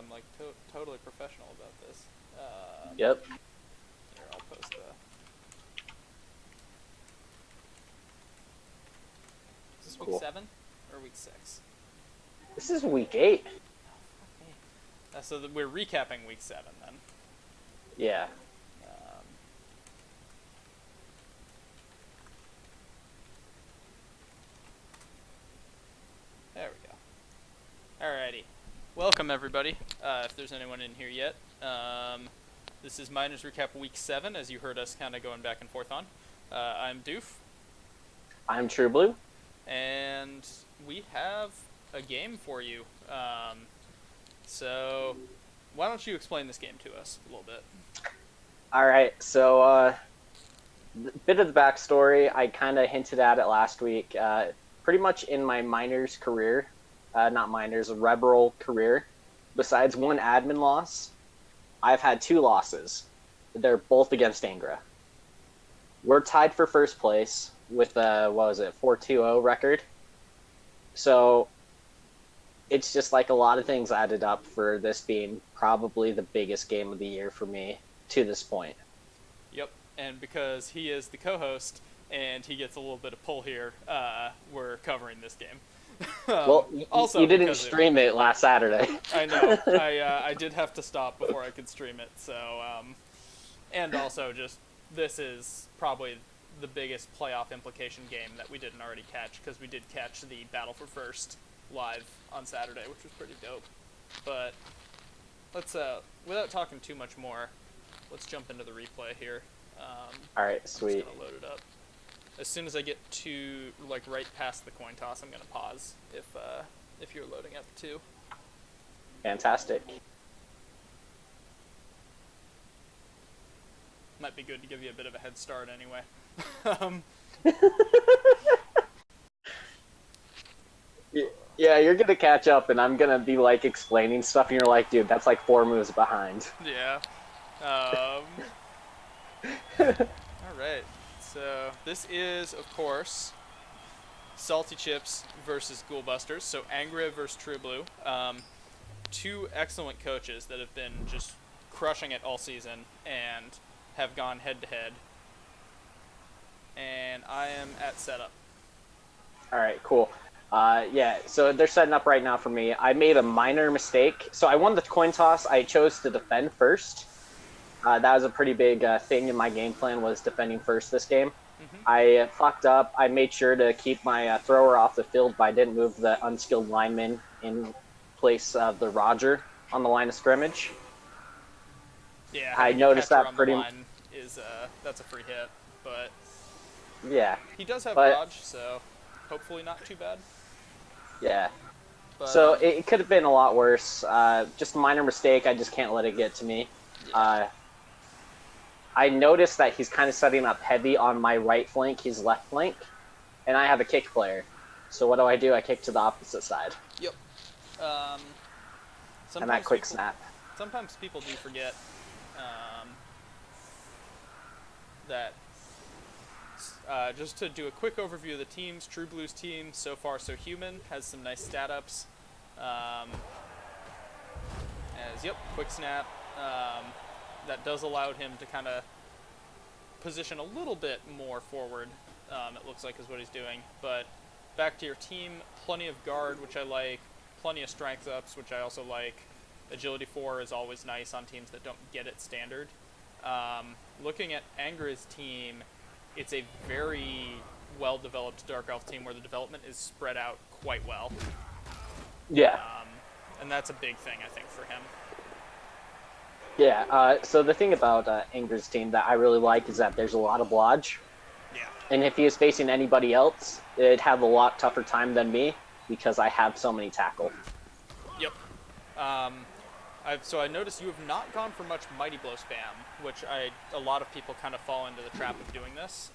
I'm like totally professional about this. Yep. Here, I'll post the. Is this week Cool. 7 or week 6? This is week 8. So we're recapping week 7 then. Yeah. Um, there we go. Alrighty. Welcome everybody. If there's anyone in here yet, this is Miners Recap Week 7, as you heard us kind of going back and forth on. I'm Doof, I'm True Blue. and we have a game for you. So why don't you explain this game to us a little bit? All right, so a bit of the backstory. I kind of hinted at it last week. Pretty much in my miners career, not miners, Rebel career, besides one admin loss, I've had 2 losses. They're both against Angra. We're tied for first place with a, 4-2-0 record. So it's just like a lot of things added up for this being probably the biggest game of the year for me to this point. Yep, and because he is the co-host and he gets a little bit of pull here, we're covering this game. Well, also you didn't because stream it last Saturday. I know. I did have to stop before I could stream it. So, and also just this is probably the biggest playoff implication game that we didn't already catch, because we did catch the Battle for First live on Saturday, which was pretty dope. But let's without talking too much more, let's jump into the replay here. All right, I'm sweet. just gonna load it up. As soon as I get to like right past the coin toss, I'm gonna pause if you're loading up too. Fantastic. Might be good to give you a bit of a head start anyway. Yeah, you're gonna catch up, and I'm gonna be like explaining stuff, and you're like, dude, that's like 4 moves behind. Yeah. Alright. So this is, of course, Salty Chips versus Ghoulbusters. So Angra versus True Blue. 2 excellent coaches that have been just crushing it all season and have gone head to head. And I am at setup. All right, cool. Yeah, so they're setting up right now for me. I made a minor mistake. So I won the coin toss. I chose to defend first. That was a pretty big thing in my game plan, was defending first this game. Mm-hmm. I fucked up. I made sure to keep my thrower off the field, but I didn't move the unskilled lineman in place of the Roger on the line of scrimmage. Yeah, I noticed catcher that on pretty. the line is that's a free hit, but Yeah. he does have But- dodge, so hopefully not too bad. Yeah. But, So it could have been a lot worse. Just a minor mistake. I just can't let it get to me. I noticed that he's kind of setting up heavy on my right flank, his left flank, and I have a kick player. So what do? I kick to the opposite side. Yep. And that quick people, snap. Sometimes people do forget that. Just to do a quick overview of the teams, True Blue's team, so far so human, has some nice stat ups. Quick snap. That does allow him to kind of position a little bit more forward, it looks like is what he's doing. But back to your team, plenty of guard, which I like, plenty of strength ups, which I also like. Agility 4 is always nice on teams that don't get it standard. Looking at Angra's team, it's a very well-developed Dark Elf team where the development is spread out quite well. Yeah. And that's a big thing, I think, for him. Yeah. So the thing about Anger's team that I really like is that there's a lot of blodge. Yeah. And if he was facing anybody else, it'd have a lot tougher time than me because I have so many tackle. Yep. So I noticed you have not gone for much Mighty Blow spam, which a lot of people kind of fall into the trap of doing this.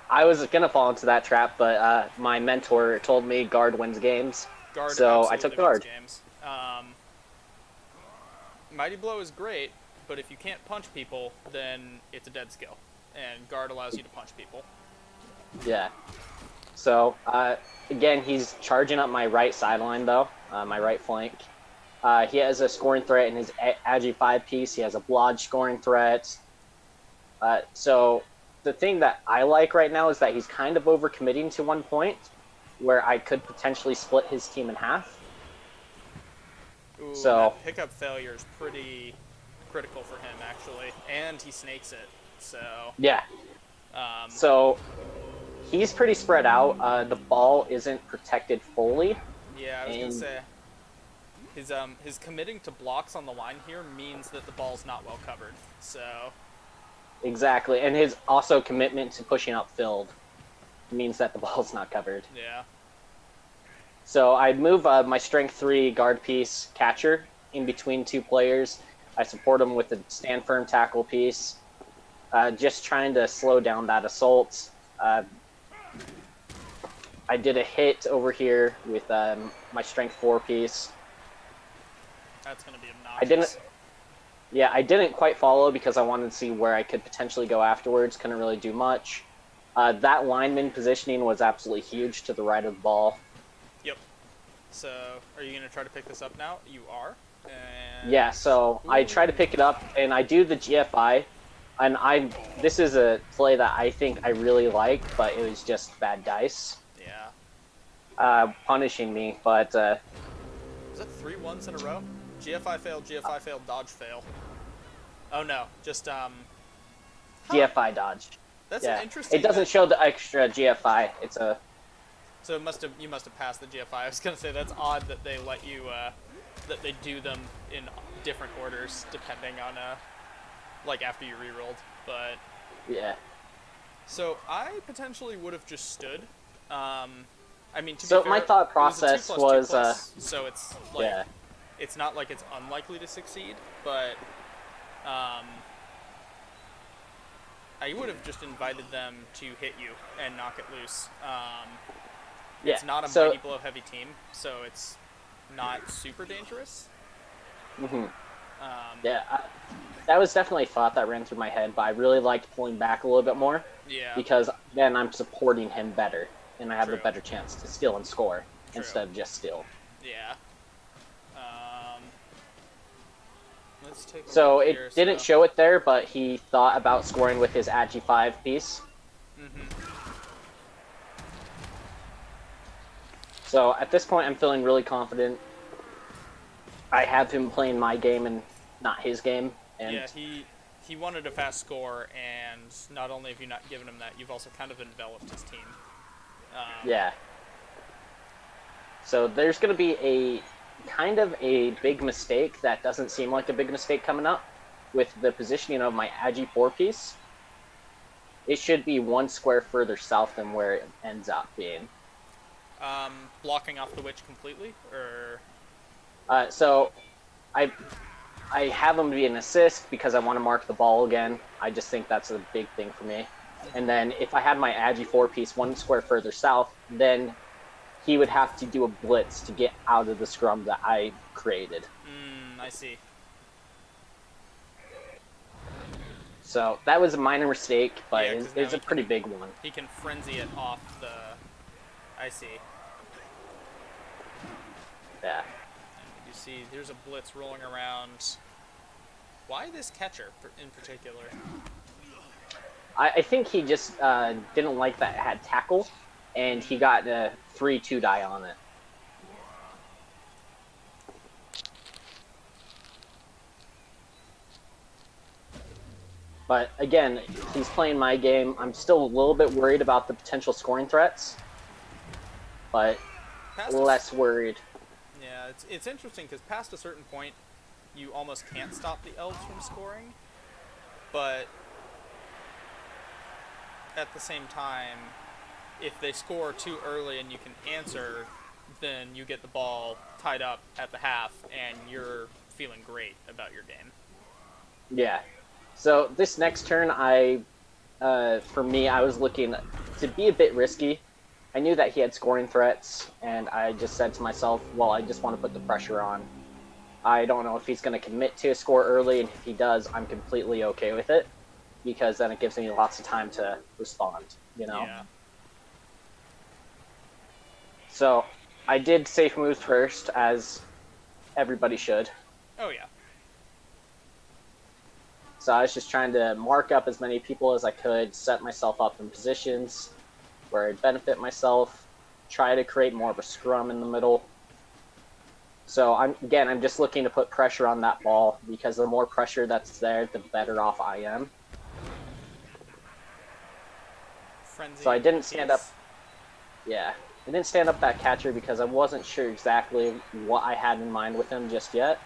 I was gonna fall into that trap, but my mentor told me guard wins games. Guard So I absolutely took guard. wins games. Mighty Blow is great, but if you can't punch people, then it's a dead skill, and guard allows you to punch people. Yeah. So again, he's charging up my right sideline though, my right flank. He has a scoring threat in his Agi 5 piece. He has a Blodge scoring threat. So the thing that I like right now is that he's kind of overcommitting to one point, where I could potentially split his team in half. Ooh, So that pickup failure is pretty critical for him, actually. And he snakes it, so... yeah, Um, so he's pretty spread out. The ball isn't protected fully. yeah, I was going to And say... His committing to blocks on the line here means that the ball's not well covered, so... exactly, and his also commitment to pushing upfield means that the ball's not covered. Yeah. So I'd move my strength 3 guard piece catcher in between two players. I support him with a stand firm tackle piece, just trying to slow down that assault. I did a hit over here with my strength 4 piece. That's going to be obnoxious. I didn't quite follow because I wanted to see where I could potentially go afterwards. Couldn't really do much. That lineman positioning was absolutely huge to the right of the ball. Yep. So, are you going to try to pick this up now? You are. And... Yeah, so I try to pick it up, and I do the GFI, and this is a play that I think I really like, but it was just bad dice. Yeah. Punishing me, but... Is it 3 ones in a row? GFI failed, dodge fail. Oh no, just, GFI dodge. That's Yeah, an interesting... it doesn't show the extra GFI. It's a... So you must have passed the GFI. I was gonna say that's odd that they let you that they do them in different orders depending on like after you rerolled. But Yeah. so I potentially would have just stood. I mean, to So be fair, my thought it was a 2 process plus 2 was, plus, so it's like yeah. it's not like it's unlikely to succeed, but I would have just invited them to hit you and knock it loose. It's Yeah, not a so- mighty blow heavy team, so it's not super dangerous. Mhm. Um, Yeah, that was definitely a thought that ran through my head, but I really liked pulling back a little bit more yeah. because then I'm supporting him better, and I have a True. better chance to steal and score True. instead of just steal. Yeah. Let's take a So look it here, didn't show it there, but he thought about scoring with his Agi 5 piece. So at this point, I'm feeling really confident. I have him playing my game and not his game. And Yeah, he wanted a fast score, and not only have you not given him that, you've also kind of enveloped his team. yeah. So there's going to be a kind of a big mistake that doesn't seem like a big mistake coming up with the positioning of my Agi 4 piece. It should be 1 square further south than where it ends up being. Blocking off the witch completely, or So I have him be an assist because I want to mark the ball again. I just think that's a big thing for me. And then if I had my Agi 4 piece 1 square further south, then he would have to do a blitz to get out of the scrum that I created. I see. So that was a minor mistake, but Yeah, it 'cause now was a he pretty can- big one. He can frenzy it off the. I see. Yeah. You see, there's a blitz rolling around. Why this catcher in particular? I think he just didn't like that it had tackle, and he got a free 2 die on it. But again, he's playing my game. I'm still a little bit worried about the potential scoring threats, but Past a less worried. Yeah, it's interesting because past a certain point, you almost can't stop the elves from scoring, but at the same time, if they score too early and you can answer, then you get the ball tied up at the half and you're feeling great about your game. Yeah. So this next turn, for me, I was looking to be a bit risky. I knew that he had scoring threats, and I just said to myself, well, I just want to put the pressure on. I don't know if he's going to commit to a score early, and if he does, I'm completely okay with it, because then it gives me lots of time to respond, you know? Yeah. So I did safe moves first, as everybody should. Oh yeah. So I was just trying to mark up as many people as I could, set myself up in positions where I'd benefit myself, try to create more of a scrum in the middle. So I'm just looking to put pressure on that ball, because the more pressure that's there, the better off I am. Frenzy. So I didn't stand up. Peace. Yeah, I didn't stand up that catcher because I wasn't sure exactly what I had in mind with him just yet.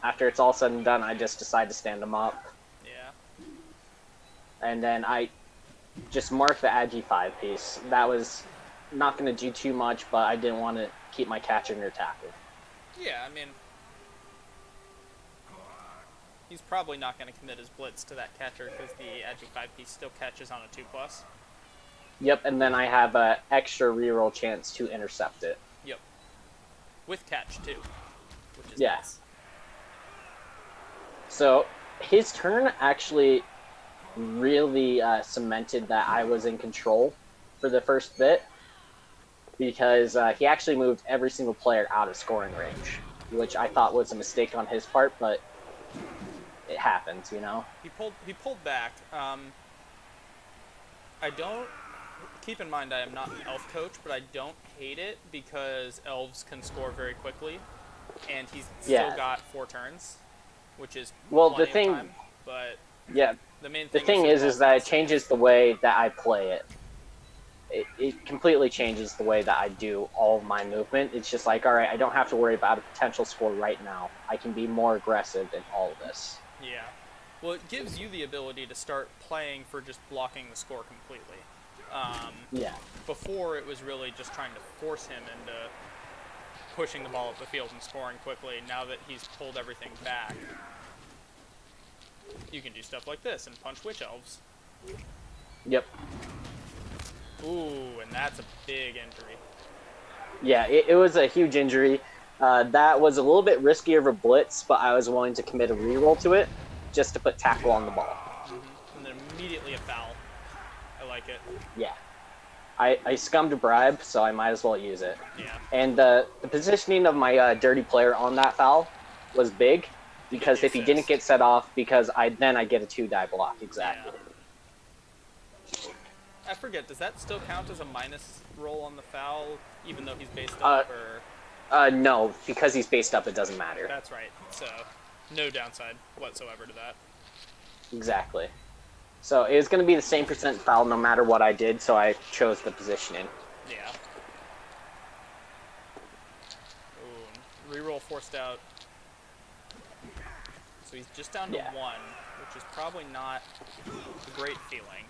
After it's all said and done, I just decide to stand him up. Yeah. And then I just marked the Agi 5 piece. That was not going to do too much, but I didn't want to keep my catcher near tackle. Yeah, I mean, he's probably not going to commit his blitz to that catcher because the Agi 5 piece still catches on a 2+. Yep, and then I have an extra reroll chance to intercept it. Yep. With catch, too. Which is Yeah. nice. So his turn actually really cemented that I was in control for the first bit, because he actually moved every single player out of scoring range, which I thought was a mistake on his part, but it happens, you know? He pulled back. I don't... Keep in mind I am not an elf coach, but I don't hate it because elves can score very quickly, and he's still got 4 turns, which is plenty of time, but yeah, the main the thing is that it changes the way that I play it. It completely changes the way that I do all of my movement. It's just like, all right, I don't have to worry about a potential score right now. I can be more aggressive in all of this. Yeah. Well, it gives you the ability to start playing for just blocking the score completely. Yeah. Before, it was really just trying to force him into pushing the ball up the field and scoring quickly. Now that he's pulled everything back, you can do stuff like this and punch witch elves. Yep. Ooh, and that's a big injury. Yeah, it was a huge injury. That was a little bit riskier of a blitz, but I was willing to commit a reroll to it just to put tackle on the ball. Mm-hmm. And then immediately a foul. I like it. Yeah. I scummed a bribe, so I might as well use it. Yeah. And the positioning of my dirty player on that foul was big, because if he didn't get set off, because I get a 2-die block, exactly. Yeah. I forget, does that still count as a minus roll on the foul, even though he's based up, or...? No, because he's based up, it doesn't matter. That's right, so no downside whatsoever to that. Exactly. So it was going to be the same percent foul no matter what I did, so I chose the positioning. Yeah. Ooh, reroll forced out. So he's just down to 1, which is probably not a great feeling.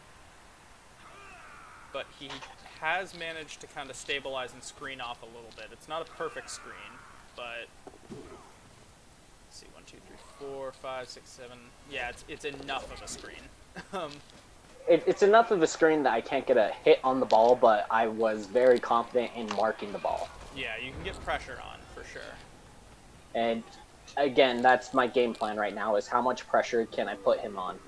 But he has managed to kind of stabilize and screen off a little bit. It's not a perfect screen, but... Let's see, 1, 2, 3, 4, 5, 6, 7... Yeah, it's enough of a screen. It's enough of a screen that I can't get a hit on the ball, but I was very confident in marking the ball. Yeah, you can get pressure on, for sure. And, again, that's my game plan right now, is how much pressure can I put him on.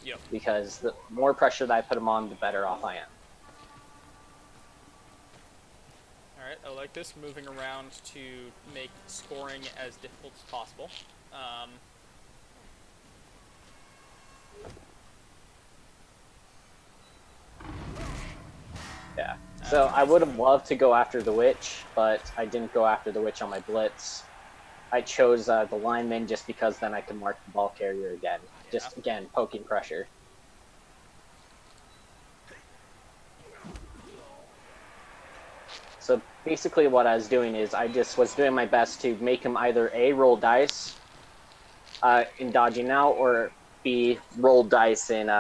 Yep. Because the more pressure that I put him on, the better off I am. Alright, I like this, moving around to make scoring as difficult as possible. Yeah. So I would have loved to go after the witch, but I didn't go after the witch on my blitz. I chose the lineman just because then I could mark the ball carrier again. Yeah. Just, again, poking pressure. So basically what I was doing is I just was doing my best to make him either A, roll dice in dodging out, or B, roll dice in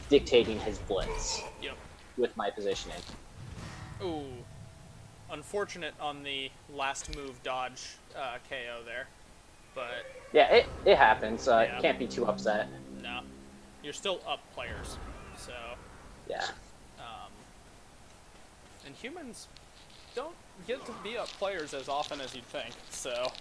dictating his blitz. Yep. With my positioning. Ooh. Unfortunate on the last move dodge KO there. But... Yeah, it happens. Yeah. Can't be too upset. No. You're still up players, so... Yeah. And humans don't get to be up players as often as you'd think, so...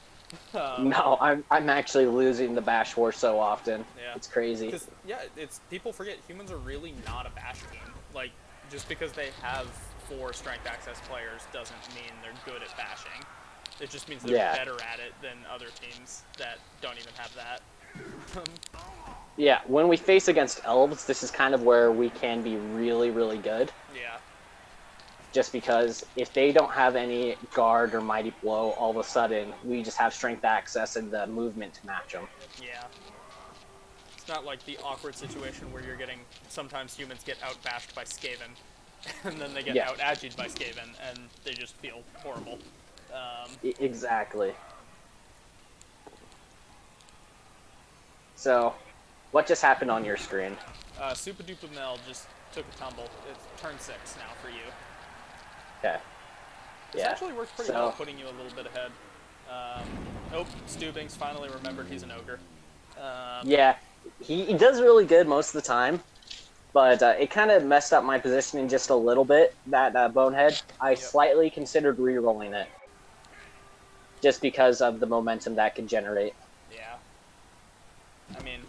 No, I'm actually losing the Bash War so often. Yeah. It's crazy. Because yeah, it's people forget humans are really not a bash team. Like just because they have 4 strength access players doesn't mean they're good at bashing. It just means they're Yeah. better at it than other teams that don't even have that. Yeah, when we face against elves, this is kind of where we can be really, really good. Yeah. Just because if they don't have any guard or mighty blow, all of a sudden we just have strength access and the movement to match them. Yeah. It's not like the awkward situation where you're getting sometimes humans get outbashed by Skaven, and then they get Yeah. out agied by Skaven, and they just feel horrible. Exactly. So, what just happened on your screen? Super Duper Mel just took a tumble. It's turn 6 now for you. Okay. This Yeah. actually worked pretty well, putting you a little bit ahead. Oh, Stubings finally remembered he's an ogre. Yeah, he does really good most of the time, but it kind of messed up my positioning just a little bit, that Bonehead. I slightly considered re-rolling it, just because of the momentum that could generate. Yeah. I mean,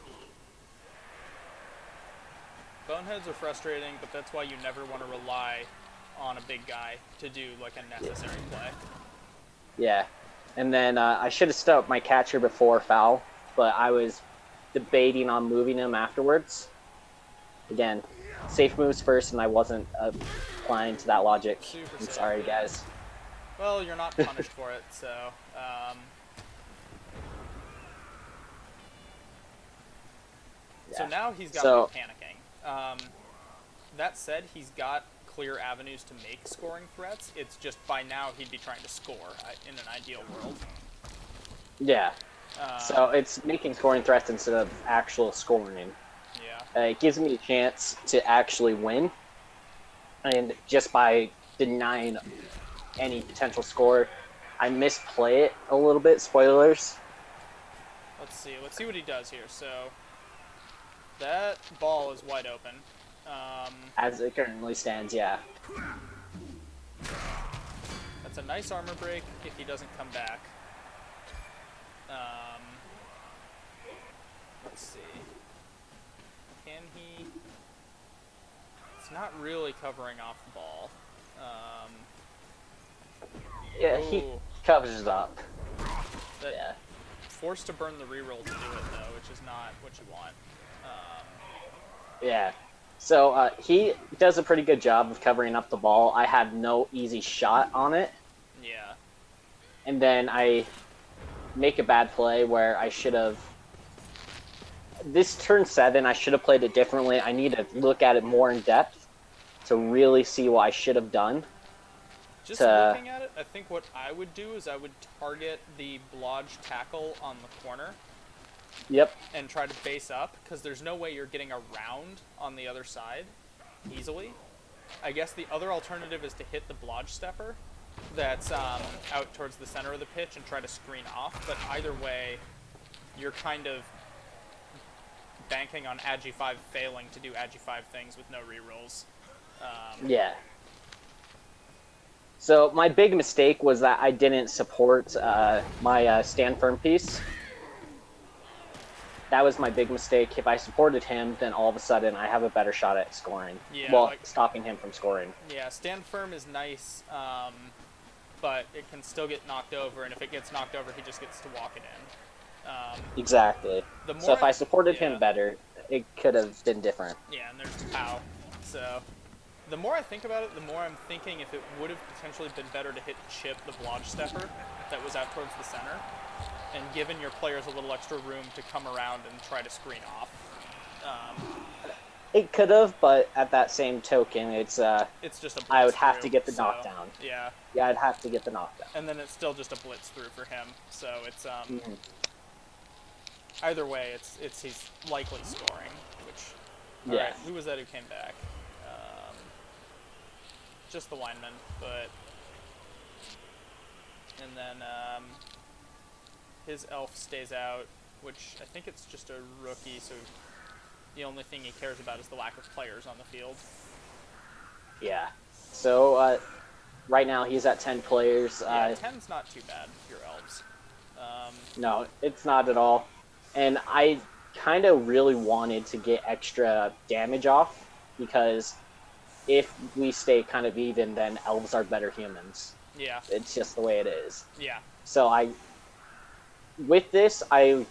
Boneheads are frustrating, but that's why you never want to rely on a big guy to do like a necessary play. Yeah, and then I should have stopped my catcher before foul, but I was debating on moving him afterwards. Again, safe moves first, and I wasn't applying to that logic. Super I'm safe. sorry, guys. Well, you're not punished for it, so. So Yeah. now he's got So- me panicking. That said, he's got clear avenues to make scoring threats. It's just by now he'd be trying to score in an ideal world. Yeah. So it's making scoring threats instead of actual scoring. Yeah. It gives me a chance to actually win, and just by denying any potential score, I misplay it a little bit. Spoilers. Let's see. Let's see what he does here. So that ball is wide open. As it currently stands, yeah. That's a nice armor break if he doesn't come back. Let's see. Can he? It's not really covering off the ball. Yeah, he Ooh. covers it up. That Yeah. Forced to burn the reroll to do it though, which is not what you want. Yeah. So he does a pretty good job of covering up the ball. I had no easy shot on it, Yeah. and then I make a bad play where I should have. This turn 7, I should have played it differently. I need to look at it more in depth to really see what I should have done. Just looking at it, I think what I would do is I would target the blodge tackle on the corner Yep. and try to base up, because there's no way you're getting around on the other side easily. I guess the other alternative is to hit the blodge stepper that's out towards the center of the pitch and try to screen off, but either way, you're kind of banking on Agi 5 failing to do Agi 5 things with no rerolls. Yeah. So my big mistake was that I didn't support my stand firm piece. That was my big mistake. If I supported him, then all of a sudden I have a better shot at scoring. Yeah, well, like- stopping him from scoring. Yeah, stand firm is nice, but it can still get knocked over, and if it gets knocked over, he just gets to walk it in. Exactly. The So more if I supported yeah. him better, it could have been different. Yeah, and there's pow. So, the more I think about it, the more I'm thinking if it would have potentially been better to hit chip the blodge stepper that was out towards the center, and given your players a little extra room to come around and try to screen off. It could have, but at that same token, it's It's just a blitz I would have to through, get the so, knockdown. Yeah, Yeah, I'd have to get the knockdown. and then it's still just a blitz through for him. So it's Mhm. either way, it's he's likely scoring. Which, all Yeah. right, who was that who came back? Just the lineman, but and then his elf stays out, which I think it's just a rookie, so the only thing he cares about is the lack of players on the field. Yeah. So right now he's at 10 players. Yeah, 10's not too bad for your elves. No, it's not at all. And I kind of really wanted to get extra damage off because if we stay kind of even, then elves are better humans. Yeah. It's just the way it is. Yeah. So with this, I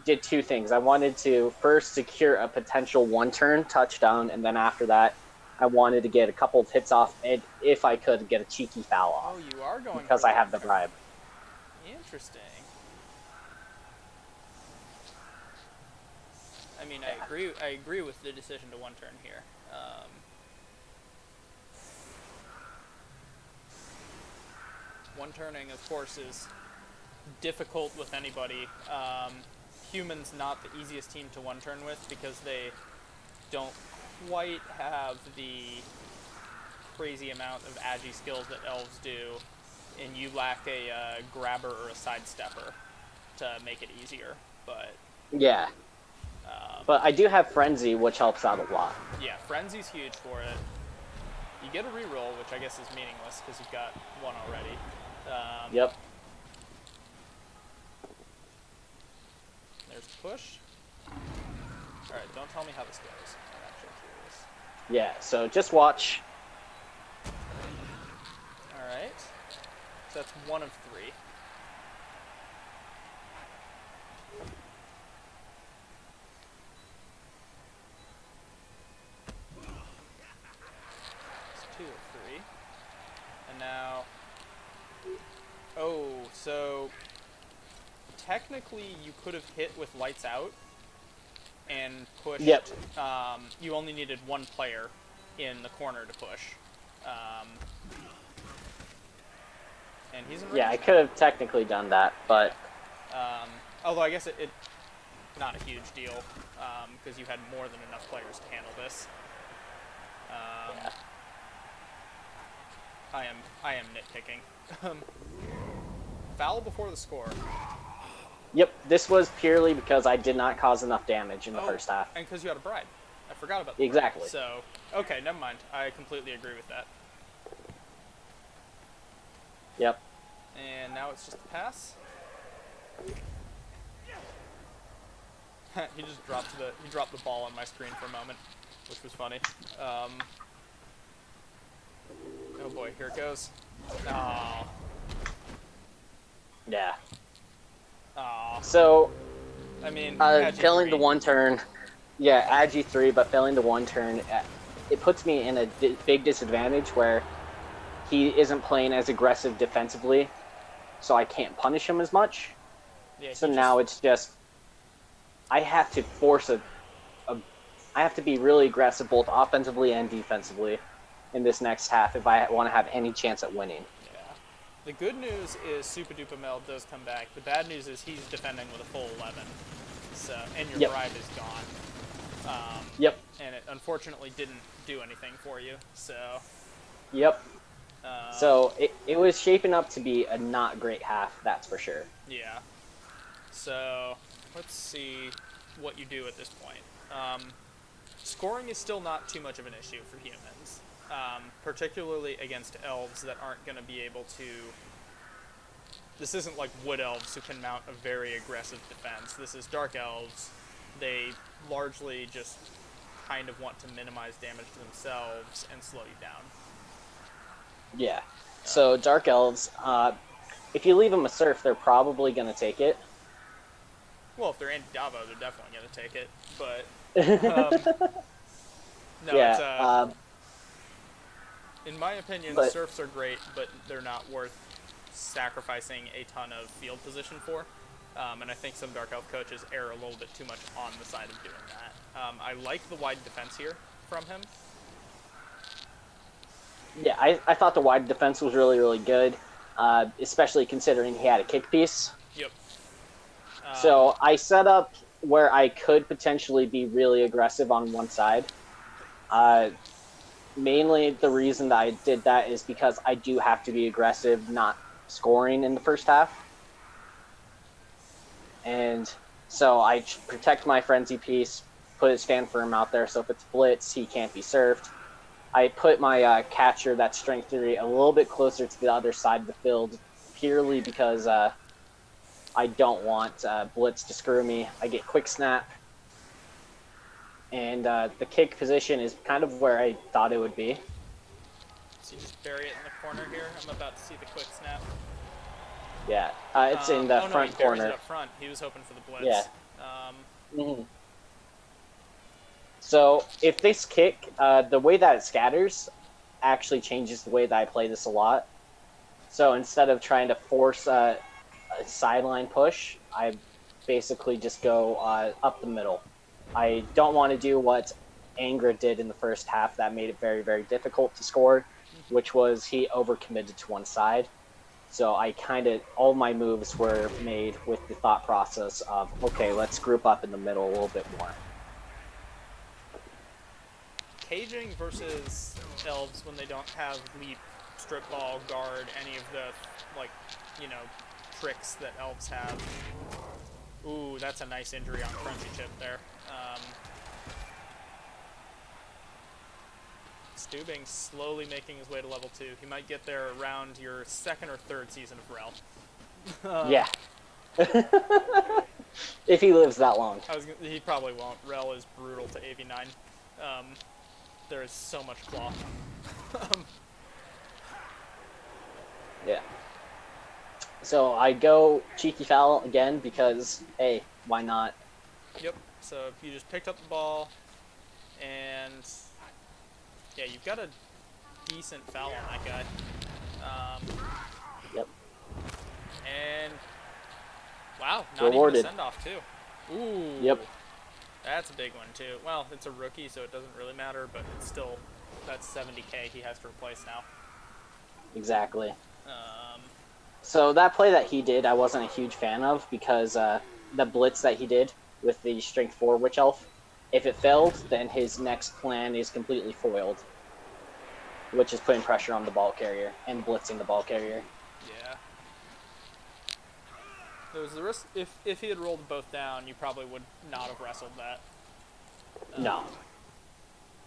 did two things. I wanted to first secure a potential one-turn touchdown, and then after that, I wanted to get a couple of hits off, and if I could, get a cheeky foul off. Oh, you are going because for I have the bribe. Interesting. I mean, I agree with the decision to one turn here. One turning, of course, is difficult with anybody. Humans not the easiest team to one turn with because they don't quite have the crazy amount of agi skills that elves do, and you lack a grabber or a sidestepper to make it easier. But yeah, but I do have Frenzy, which helps out a lot. Yeah, Frenzy's huge for it. You get a reroll, which I guess is meaningless because you've got one already. Yep. There's push. Alright, don't tell me how this goes. I'm actually curious. Yeah, so just watch. Alright. So that's one of three. It's two of three. And now... Oh, so... Technically, you could have hit with lights out and pushed. Yep. You only needed one player in the corner to push. And he's in range. Yeah, I could have technically done that, but... Although I guess it not a huge deal, because you had more than enough players to handle this. Yeah. I am nitpicking. Foul before the score. Yep, this was purely because I did not cause enough damage in the first half. And because you had a bride. I forgot about that. Exactly. So, okay, never mind. I completely agree with that. Yep. And now it's just a pass. He just dropped the ball on my screen for a moment, which was funny. Oh boy, here it goes. Oh. Yeah. Oh. So, I mean, failing the one turn, yeah, Agi 3, but failing the one turn, it puts me in a big disadvantage where he isn't playing as aggressive defensively, so I can't punish him as much. Yeah, so now it's just, I have to force I have to be really aggressive both offensively and defensively in this next half if I want to have any chance at winning. The good news is Super Duper Mel does come back. The bad news is he's defending with a full 11. So, and your bribe is gone. Yep. And it unfortunately didn't do anything for you. So. Yep. So it was shaping up to be a not great half, that's for sure. Yeah. So let's see what you do at this point. Scoring is still not too much of an issue for humans. Particularly against elves that aren't going to be able to... This isn't like wood elves who can mount a very aggressive defense. This is dark elves. They largely just kind of want to minimize damage to themselves and slow you down. Yeah. So dark elves, if you leave them a surf, they're probably going to take it. Well, if they're anti-Davo, they're definitely going to take it. But... no, yeah, it's... in my opinion, surfs are great, but they're not worth sacrificing a ton of field position for. And I think some Dark Elf coaches err a little bit too much on the side of doing that. I like the wide defense here from him. Yeah, I thought the wide defense was really, really good, especially considering he had a kick piece. Yep. So I set up where I could potentially be really aggressive on one side. Mainly the reason that I did that is because I do have to be aggressive, not scoring in the first half. And so I protect my Frenzy piece, put his Fan Firm out there, so if it's blitz, he can't be served. I put my catcher, that's Strength 3, a little bit closer to the other side of the field, purely because I don't want Blitz to screw me. I get quick snap, and the kick position is kind of where I thought it would be. So you just bury it in the corner here. I'm about to see the quick snap. Yeah, it's in the oh no, front he buries corner. it up front. He was hoping for the blitz. Yeah. So if this kick, the way that it scatters actually changes the way that I play this a lot. So instead of trying to force a sideline push, I basically just go up the middle. I don't want to do what Angra did in the first half that made it very, very difficult to score, which was he overcommitted to one side. So I all my moves were made with the thought process of, okay, let's group up in the middle a little bit more. Caging versus elves when they don't have leap, strip ball, guard, any of the, like, you know, tricks that elves have. Ooh, that's a nice injury on Crunchy Chip there. Stubing slowly making his way to level 2. He might get there around your second or third season of Rel. Yeah. If he lives that long. He probably won't. Rel is brutal to AV9. There is so much claw. Yeah. So I go cheeky foul again because, hey, why not? Yep. So you just picked up the ball, and yeah, you've got a decent foul on that guy. Yep. And wow, not Rewarded. even a send-off too. Ooh. Yep. That's a big one too. Well, it's a rookie, so it doesn't really matter, but it's still, that's 70K he has to replace now. Exactly. So that play that he did, I wasn't a huge fan of because the blitz that he did with the strength 4 witch elf, if it failed, then his next plan is completely foiled, which is putting pressure on the ball carrier and blitzing the ball carrier. Yeah. There was the risk, if he had rolled both down, you probably would not have wrestled that. No.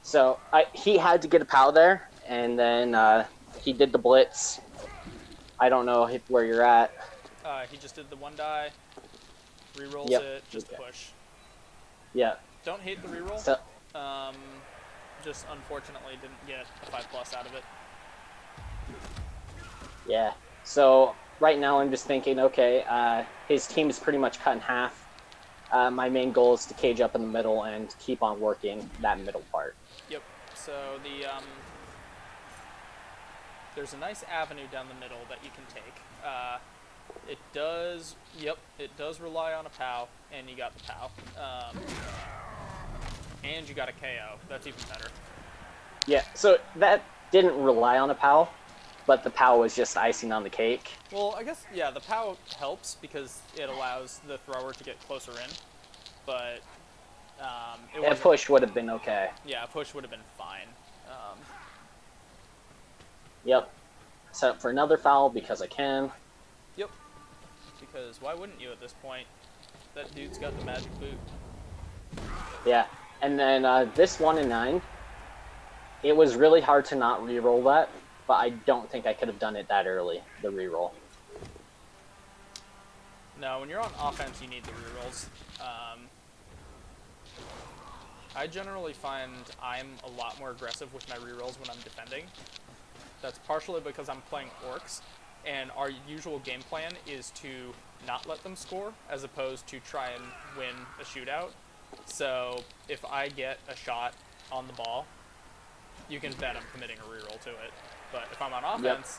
So he had to get a POW there, and then he did the blitz. I don't know where you're at. He just did the one die, re-rolls Yep. it, just Okay. push. Yeah. Don't hate the re-roll. So, Just unfortunately didn't get a 5+ out of it. yeah. So right now I'm just thinking, okay, his team is pretty much cut in half. My main goal is to cage up in the middle and keep on working that middle part. Yep. So there's a nice avenue down the middle that you can take. It does rely on a POW, and you got the POW. And you got a KO. That's even better. Yeah, so that didn't rely on a POW, but the POW was just icing on the cake. Well, I guess, yeah, the POW helps because it allows the thrower to get closer in, but A push would have been okay. Yeah, a push would have been fine. Yep. Set up for another foul because I can. Yep. Because why wouldn't you at this point? That dude's got the magic boot. Yeah. And then this 1 and 9, it was really hard to not re-roll that, but I don't think I could have done it that early, the re-roll. No, when you're on offense, you need the rerolls. I generally find I'm a lot more aggressive with my rerolls when I'm defending. That's partially because I'm playing orcs, and our usual game plan is to not let them score, as opposed to try and win a shootout. So if I get a shot on the ball, you can bet I'm committing a reroll to it. But if I'm on offense,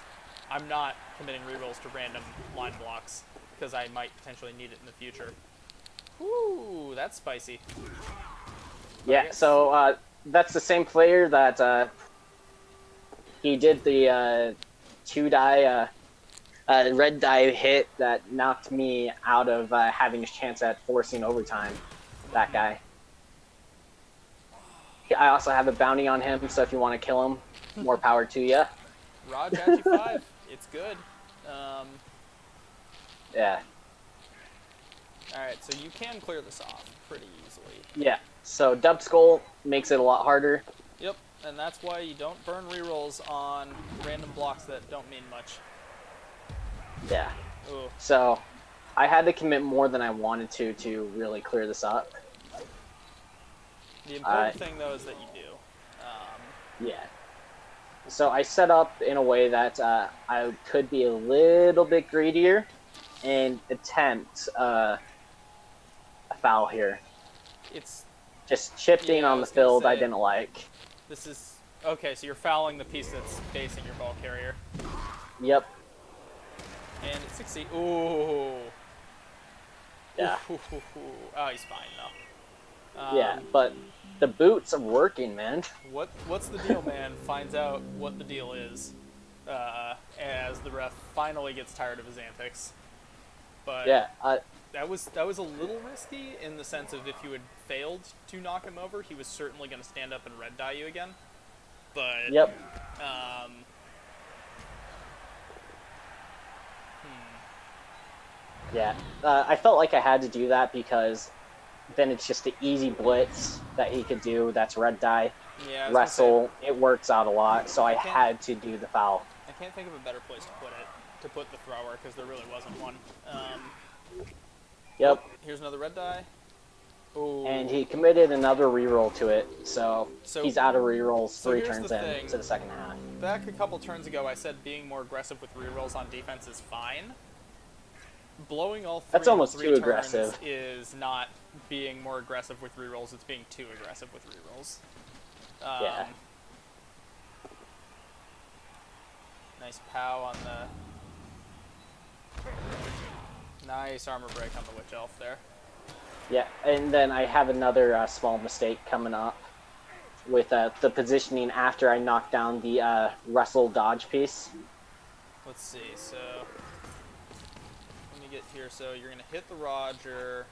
I'm not committing rerolls to random line blocks, because I might potentially need it in the future. Ooh, that's spicy. Yeah, so that's the same player that he did the 2-die, red die hit that knocked me out of having a chance at forcing overtime. That guy. I also have a bounty on him, so if you want to kill him, more power to you. Raj Agi 5, it's good. Yeah. Alright, so you can clear this off pretty easily. Yeah. So Dub Skull makes it a lot harder. Yep, and that's why you don't burn rerolls on random blocks that don't mean much. Yeah. Ooh. So I had to commit more than I wanted to really clear this up. The important thing, though, is that you do. Yeah. So I set up in a way that I could be a little bit greedier and attempt a foul here. It's Just shifting Yeah, I on the was gonna field I say. didn't like. This is okay. So you're fouling the piece that's facing your ball carrier, Yep. and it succeeds. Ooh. Yeah. Ooh. Oh, he's fine though. Yeah, but the boots are working, man. What's the deal, man? Finds out what the deal is, as the ref finally gets tired of his antics. But Yeah. that was a little risky in the sense of if you had failed to knock him over, he was certainly going to stand up and red dye you again. But Yep. Yeah. I felt like I had to do that because then it's just an easy blitz that he could do. That's red die. Yeah, I was gonna Wrestle. It works out a lot, so I can't- had to do the foul. say, I can't think of a better place to put the thrower because there really wasn't one. Yep. Here's another red die. Ooh. And he committed another reroll to it, so So- he's out of rerolls so 3 here's turns the in thing. to the second half. Back a couple turns ago, I said being more aggressive with rerolls on defense is fine. Blowing all three That's almost in 3 too turns aggressive. is not being more aggressive with rerolls. It's being too aggressive with rerolls. Yeah. Nice pow on the. Nice armor break on the witch elf there. Yeah, and then I have another small mistake coming up with the positioning after I knock down the wrestle dodge piece. Let's see. So let me get here. So you're gonna hit the Roger.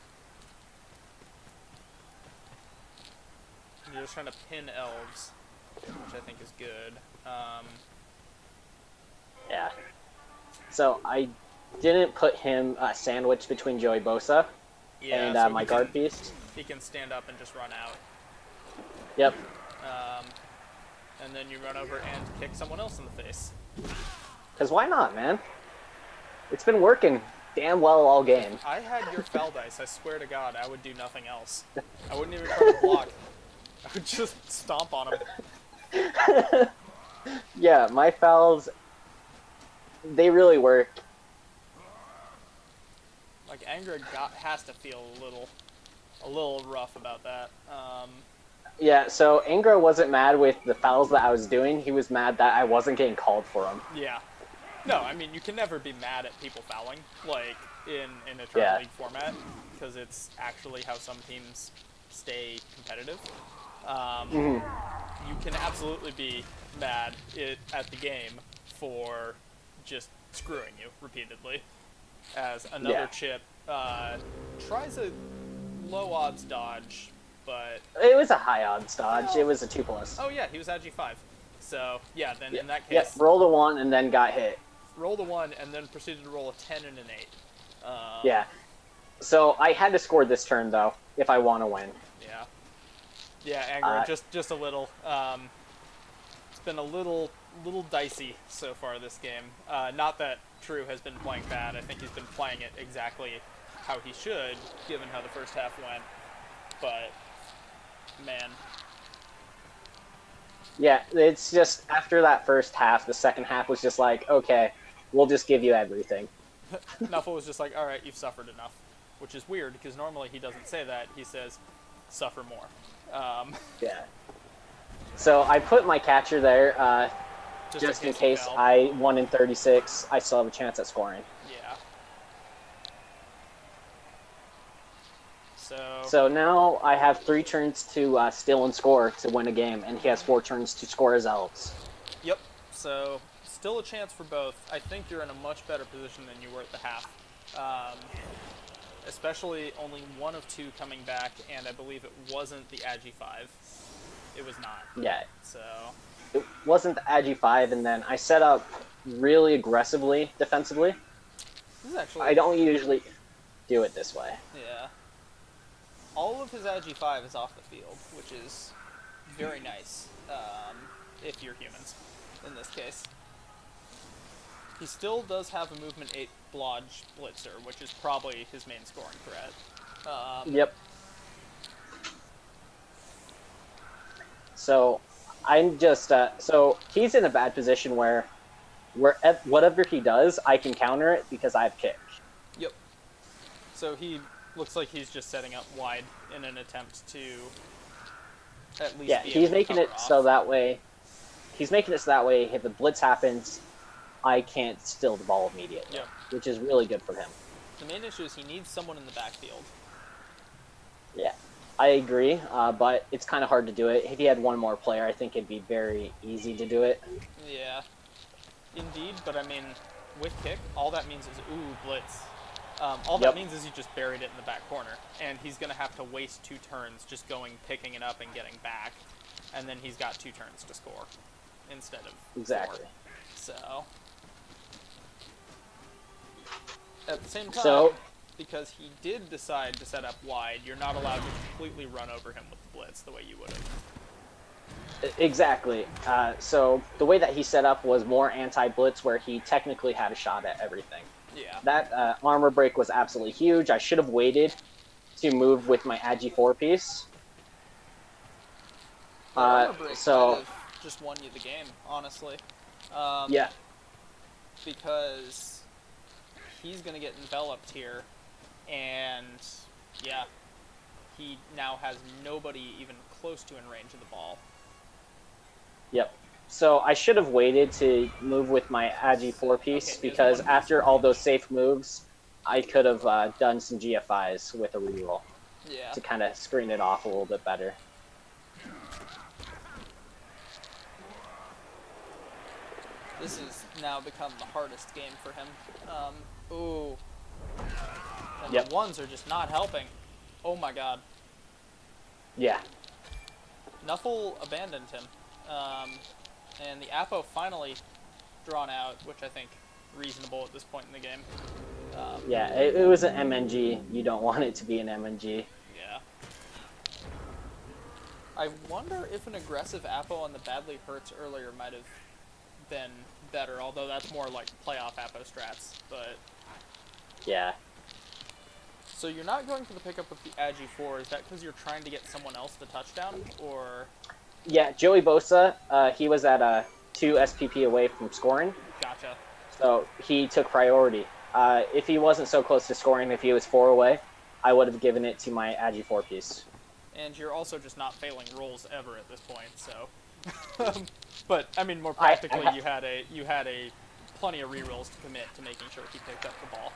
You're just trying to pin elves, which I think is good. Yeah. So I didn't put him sandwiched between Joey Bosa Yeah, and so my he guard can, piece. he can stand up and just run out. Yep. And then you run over and kick someone else in the face. Because why not, man? It's been working damn well all game. I had your foul dice. I swear to God, I would do nothing else. I wouldn't even try to block. I would just stomp on him. Yeah, my fouls, they really work. Like Angra has to feel a little rough about that. Yeah, so Ingra wasn't mad with the fouls that I was doing. He was mad that I wasn't getting called for them. Yeah. No, I mean you can never be mad at people fouling, like in a tournament Yeah. league format, because it's actually how some teams stay competitive. You can absolutely be mad at the game for just screwing you repeatedly. As another Yeah. chip tries a low odds dodge, but It was a high odds dodge. It was a 2+. oh yeah, he was at G5. So yeah, then in that Yep, case, rolled a 1 and then got hit. rolled a 1 and then proceeded to roll a 10 and an 8. Yeah. So I had to score this turn, though, if I want to win. Yeah. Yeah, Angra, just a little. It's been a little dicey so far this game. Not that True has been playing bad. I think he's been playing it exactly how he should, given how the first half went. But man, Yeah, it's just after that first half, the second half was just like, okay, we'll just give you everything. Nuffle was just like, all right, you've suffered enough, which is weird because normally he doesn't say that. He says, suffer more. Yeah. So I put my catcher there just in he case fell. I won in 36. I still have a chance at scoring. Yeah. So now I have 3 turns to steal and score to win a game, and he has 4 turns to score his elves. Yep. So still a chance for both. I think you're in a much better position than you were at the half. Especially only 1 of 2 coming back, and I believe it wasn't the Agi 5. It was not. Yeah, So it wasn't the Agi 5, and then I set up really aggressively defensively. this is actually I don't usually do it this way. Yeah. All of his Agi 5 is off the field, which is very nice, if you're humans, in this case. He still does have a movement 8 Blodge Blitzer, which is probably his main scoring threat. Yep. So I'm just so he's in a bad position where whatever he does, I can counter it because I have kick. Yep. So he looks like he's just setting up wide in an attempt to at least Yeah, be he's able making to it cover so off. that way. He's making it so that way if a blitz happens, I can't steal the ball immediately, Yep. which is really good for him. The main issue is he needs someone in the backfield. Yeah, I agree, but it's kind of hard to do it. If he had one more player, I think it'd be very easy to do it. Yeah, indeed. But I mean, with kick, all that means is blitz. All that Yep. means is he just buried it in the back corner, and he's gonna have to waste 2 turns just going, picking it up, and getting back, and then he's got 2 turns to score instead of Exactly. 4. So at the same time, So- because he did decide to set up wide, you're not allowed to completely run over him with the blitz the way you would have. Exactly. So the way that he set up was more anti-blitz, where he technically had a shot at everything. Yeah. That armor break was absolutely huge. I should have waited to move with my Agi 4-piece. The armor break So might have just won you the game, honestly. yeah, Because he's going to get enveloped here, and yeah, he now has nobody even close to in range of the ball. yep. So I should have waited to move with my Agi 4-piece Okay, because there's one after piece. all those safe moves, I could have done some GFIs with a reroll Yeah. to kind of screen it off a little bit better. This has now become the hardest game for him. Ooh. And Yep. the ones are just not helping. Oh my god. Yeah. Nuffle abandoned him. And the Apo finally drawn out, which I think reasonable at this point in the game. Yeah, it was an MNG. You don't want it to be an MNG. Yeah. I wonder if an aggressive Apo on the badly hurts earlier might have been better, although that's more like playoff Apo strats. But Yeah. so you're not going for the pickup with the Agi 4. Is that because you're trying to get someone else the touchdown, or Yeah, Joey Bosa, he was at 2 SPP away from scoring, gotcha? so he took priority. If he wasn't so close to scoring, if he was 4 away, I would have given it to my Agi 4-piece. And you're also just not failing rolls ever at this point. So, but I mean, more I- practically, you had a plenty of rerolls to commit to making sure he picked up the ball.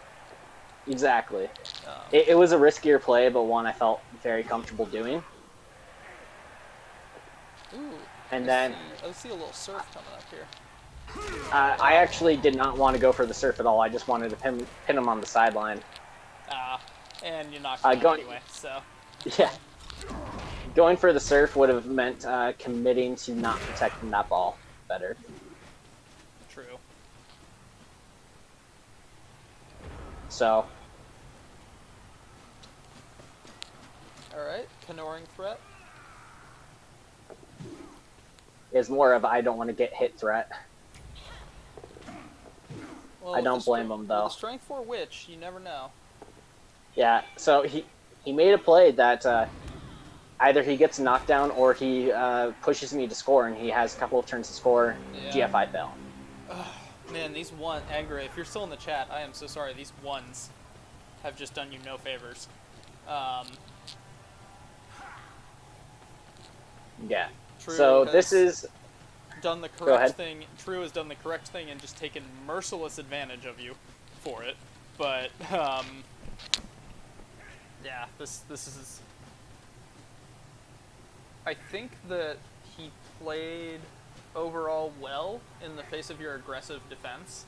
Exactly. Um, It was a riskier play, but one I felt very comfortable doing. Ooh. And then I see a little surf coming up here. I actually did not want to go for the surf at all. I just wanted to pin him on the sideline. And you knocked him out going- anyway. So Yeah. Going for the surf would have meant committing to not protecting that ball better. true. So, All right, canoring threat. it's more of I don't want to get hit threat. Well, I with don't the blame stre- him, with though. the strength 4 witch, you never know. Yeah, so he made a play that either he gets knocked down or he pushes me to score, and he has a couple of turns to score. Yeah. GFI fail. Man, these one Angry, if you're still in the chat, I am so sorry. These ones have just done you no favors. Yeah. True So has this is done the Go correct ahead. thing. True has done the correct thing and just taken merciless advantage of you for it. But yeah, this is. I think that he played overall well in the face of your aggressive defense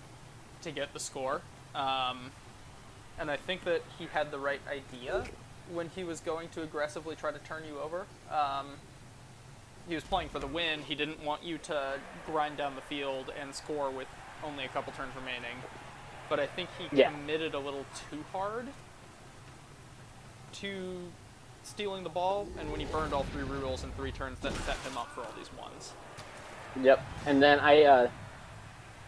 to get the score. And I think that he had the right idea when he was going to aggressively try to turn you over. He was playing for the win. He didn't want you to grind down the field and score with only a couple turns remaining. But I think he Yeah. committed a little too hard to stealing the ball, and when he burned all 3 rerolls in 3 turns, that set him up for all these ones. Yep. And then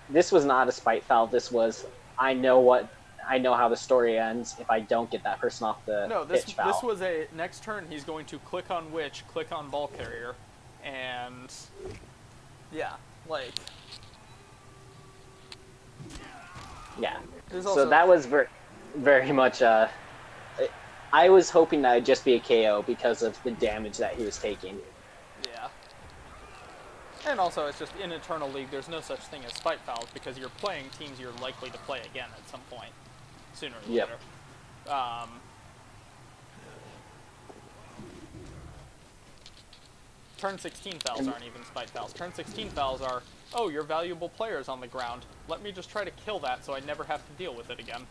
this was not a spite foul. This was I know what I know how the story ends if I don't get that person off the No, pitch foul. this was a next turn. He's going to click on Witch, click on Ball Carrier, and yeah, like Yeah. there's So also that was very much. I was hoping that it'd just be a KO because of the damage that he was taking. yeah. And also, it's just in Eternal League, there's no such thing as spite fouls because you're playing teams you're likely to play again at some point, sooner or Yep. later. Turn 16 fouls aren't even spite fouls. Turn 16 fouls are, oh, your valuable player's on the ground. Let me just try to kill that so I never have to deal with it again.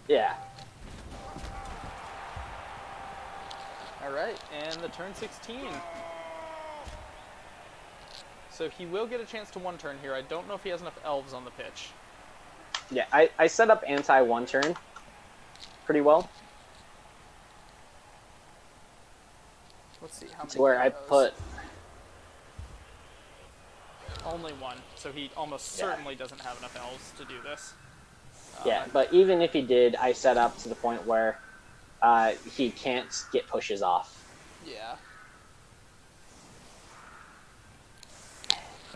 Yeah. Alright, and the turn 16. So he will get a chance to one turn here. I don't know if he has enough elves on the pitch. Yeah. I set up anti one turn pretty well. Let's see how many. To where I goes. put. Only one, so he almost certainly doesn't have enough elves to do this. Yeah, but even if he did, I set up to the point where he can't get pushes off. Yeah.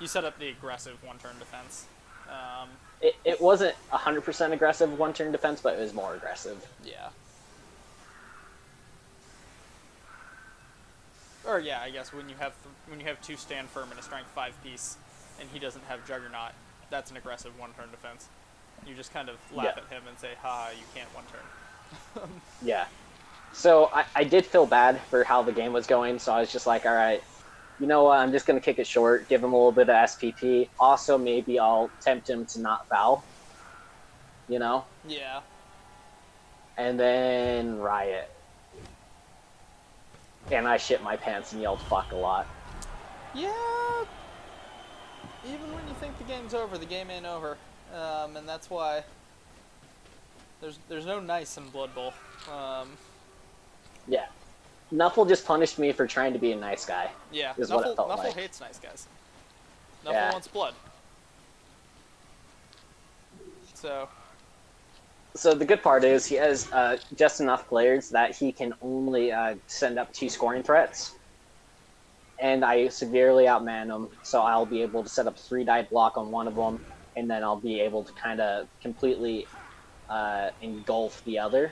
You set up the aggressive one-turn defense. It wasn't 100% aggressive one-turn defense, but it was more aggressive. Yeah. Or yeah, I guess when you have two stand firm and a strength 5 piece, and he doesn't have Juggernaut, that's an aggressive one-turn defense. You just kind of laugh at him and say, "Ha, you can't one-turn." Yeah. So I did feel bad for how the game was going, so I was just like, all right, you know what, I'm just going to kick it short, give him a little bit of SPP. Also, maybe I'll tempt him to not foul, you know? Yeah. And then Riot. And I shit my pants and yelled fuck a lot. Yeah. Even when you think the game's over, the game ain't over. And that's why there's no nice in Blood Bowl. Yeah. Nuffle just punished me for trying to be a nice guy. Yeah, is what it felt Nuffle like. hates nice guys. Nuffle wants blood. So the good part is he has just enough players that he can only send up 2 scoring threats. And I severely outman him, so I'll be able to set up 3-die block on one of them, and then I'll be able to kind of completely engulf the other.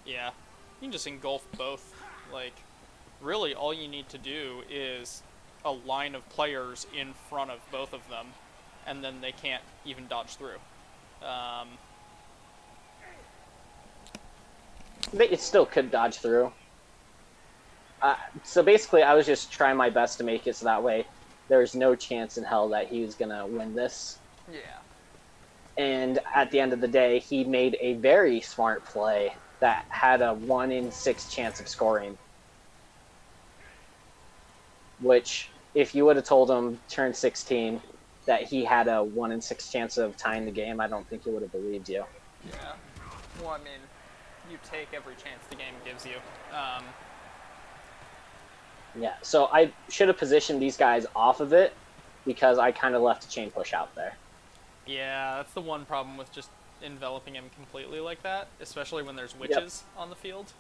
Yeah, you can just engulf both. Like, really, all you need to do is a line of players in front of both of them, and then they can't even dodge through. It still could dodge through. So basically, I was just trying my best to make it so that way there's no chance in hell that he was going to win this. Yeah. And at the end of the day, he made a very smart play that had a 1 in 6 chance of scoring. Which, if you would have told him turn 16 that he had a 1 in 6 chance of tying the game, I don't think he would have believed you. Yeah. Well, I mean, you take every chance the game gives you. Yeah, so I should have positioned these guys off of it because I kind of left a chain push out there. Yeah, that's the one problem with just enveloping him completely like that, especially when there's witches on the field.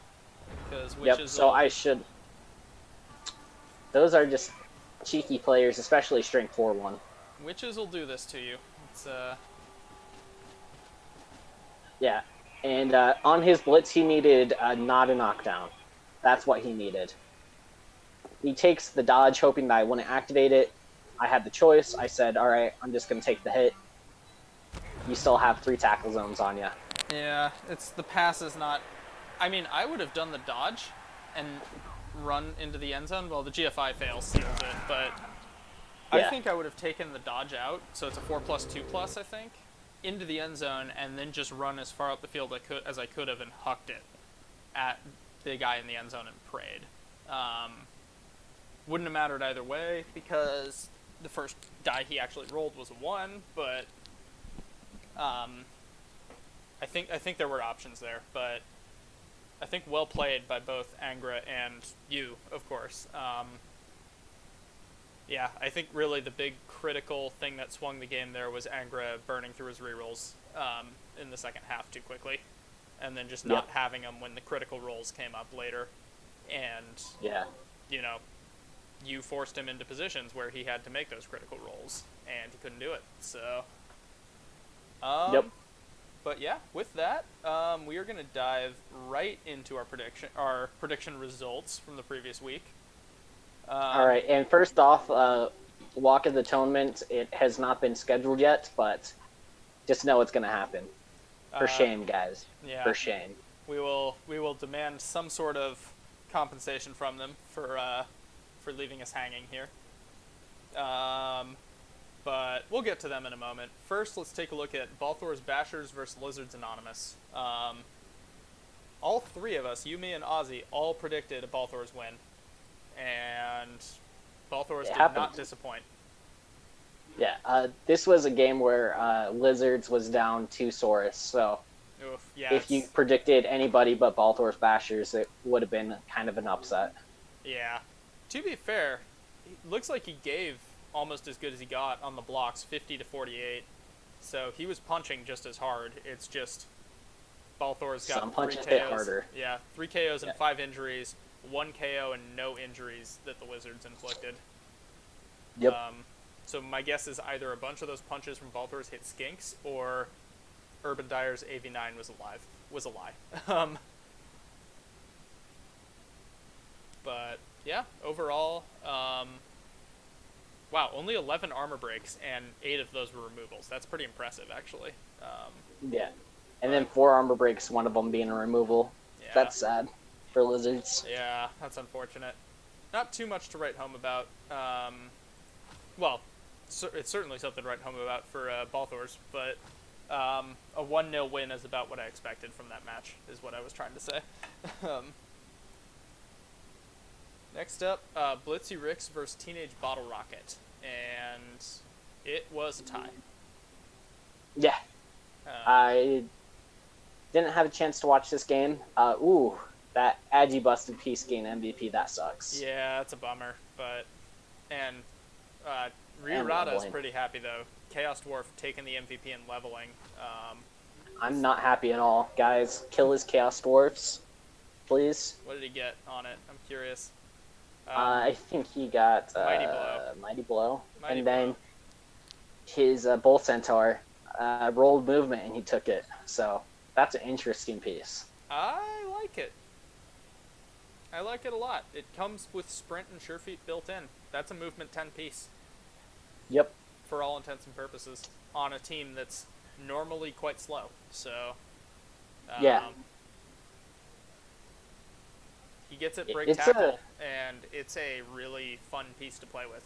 Because witches. So I should. Those are just cheeky players, especially Strength 4 one. Witches will do this to you. It's Yeah, and on his blitz, he needed not a knockdown. That's what he needed. He takes the dodge, hoping that I wouldn't activate it. I had the choice. I said, all right, I'm just going to take the hit. You still have 3 tackle zones on you. Yeah, it's the pass is not. I mean, I would have done the dodge and run into the end zone. Well, the GFI fails, seals it, but I think I would have taken the dodge out. So it's a 4+2+, I think, into the end zone, and then just run as far up the field as I could have and hucked it at the guy in the end zone and prayed. Wouldn't have mattered either way because the first die he actually rolled was a 1, but I think there were options there, but I think well played by both Angra and you, of course. Yeah, I think really the big critical thing that swung the game there was Angra burning through his rerolls. in the second half too quickly, and then just Yep. not having him when the critical roles came up later, and Yeah. you know, you forced him into positions where he had to make those critical rolls, and he couldn't do it. So, Yep. but yeah, with that, we are going to dive right into our prediction results from the previous week. All right, and first off, Walk of the Atonement, it has not been scheduled yet, but just know it's going to happen. For shame, guys. Yeah. For shame. We will demand some sort of compensation from them for leaving us hanging here. But we'll get to them in a moment. First, let's take a look at Balthor's Bashers versus Lizards Anonymous. All three of us, you, me, and Ozzy, all predicted a Balthor's win, and Balthor's did not disappoint. Yeah, this was a game where Lizards was down 2 Saurus, so Oof, yeah, if you predicted anybody but Balthor's Bashers, it would have been kind of an upset. Yeah. To be fair, it looks like he gave almost as good as he got on the blocks, 50 to 48. So he was punching just as hard. It's just Balthor's got Some 3 punches KOs. hit harder. Yeah, 3 KOs and Yeah. 5 injuries, 1 KO and no injuries that the Wizards inflicted. Yep. So my guess is either a bunch of those punches from Balthor's hit skinks, or Urban Dyer's AV9 was a lie. But yeah, overall, wow, only 11 armor breaks, and 8 of those were removals. That's pretty impressive, actually. Yeah. And then 4 armor breaks, one of them being a removal. Yeah. That's sad for Lizards. Yeah, that's unfortunate. Not too much to write home about. Well, it's certainly something to write home about for Balthor's, but a 1-0 win is about what I expected from that match, is what I was trying to say. Next up, Blitzy Ricks versus Teenage Bottle Rocket, and it was a tie. Yeah. I didn't have a chance to watch this game. That Agi busted Peace gain MVP, that sucks. Yeah, that's a bummer, but... And Ryu And Rada's leveling. pretty happy, though. Chaos Dwarf taking the MVP and leveling. I'm not happy at all. Guys, kill his Chaos Dwarfs, please. What did he get on it? I'm curious. I think he got Mighty Blow. Mighty Blow. Mighty and then Blow. his Bull Centaur rolled movement and he took it. So that's an interesting piece. I like it. I like it a lot. It comes with Sprint and Sure Feet built in. That's a movement 10 piece. Yep. For all intents and purposes, on a team that's normally quite slow. So, Yeah. He gets it break It's tackle, and it's a really fun piece to play with.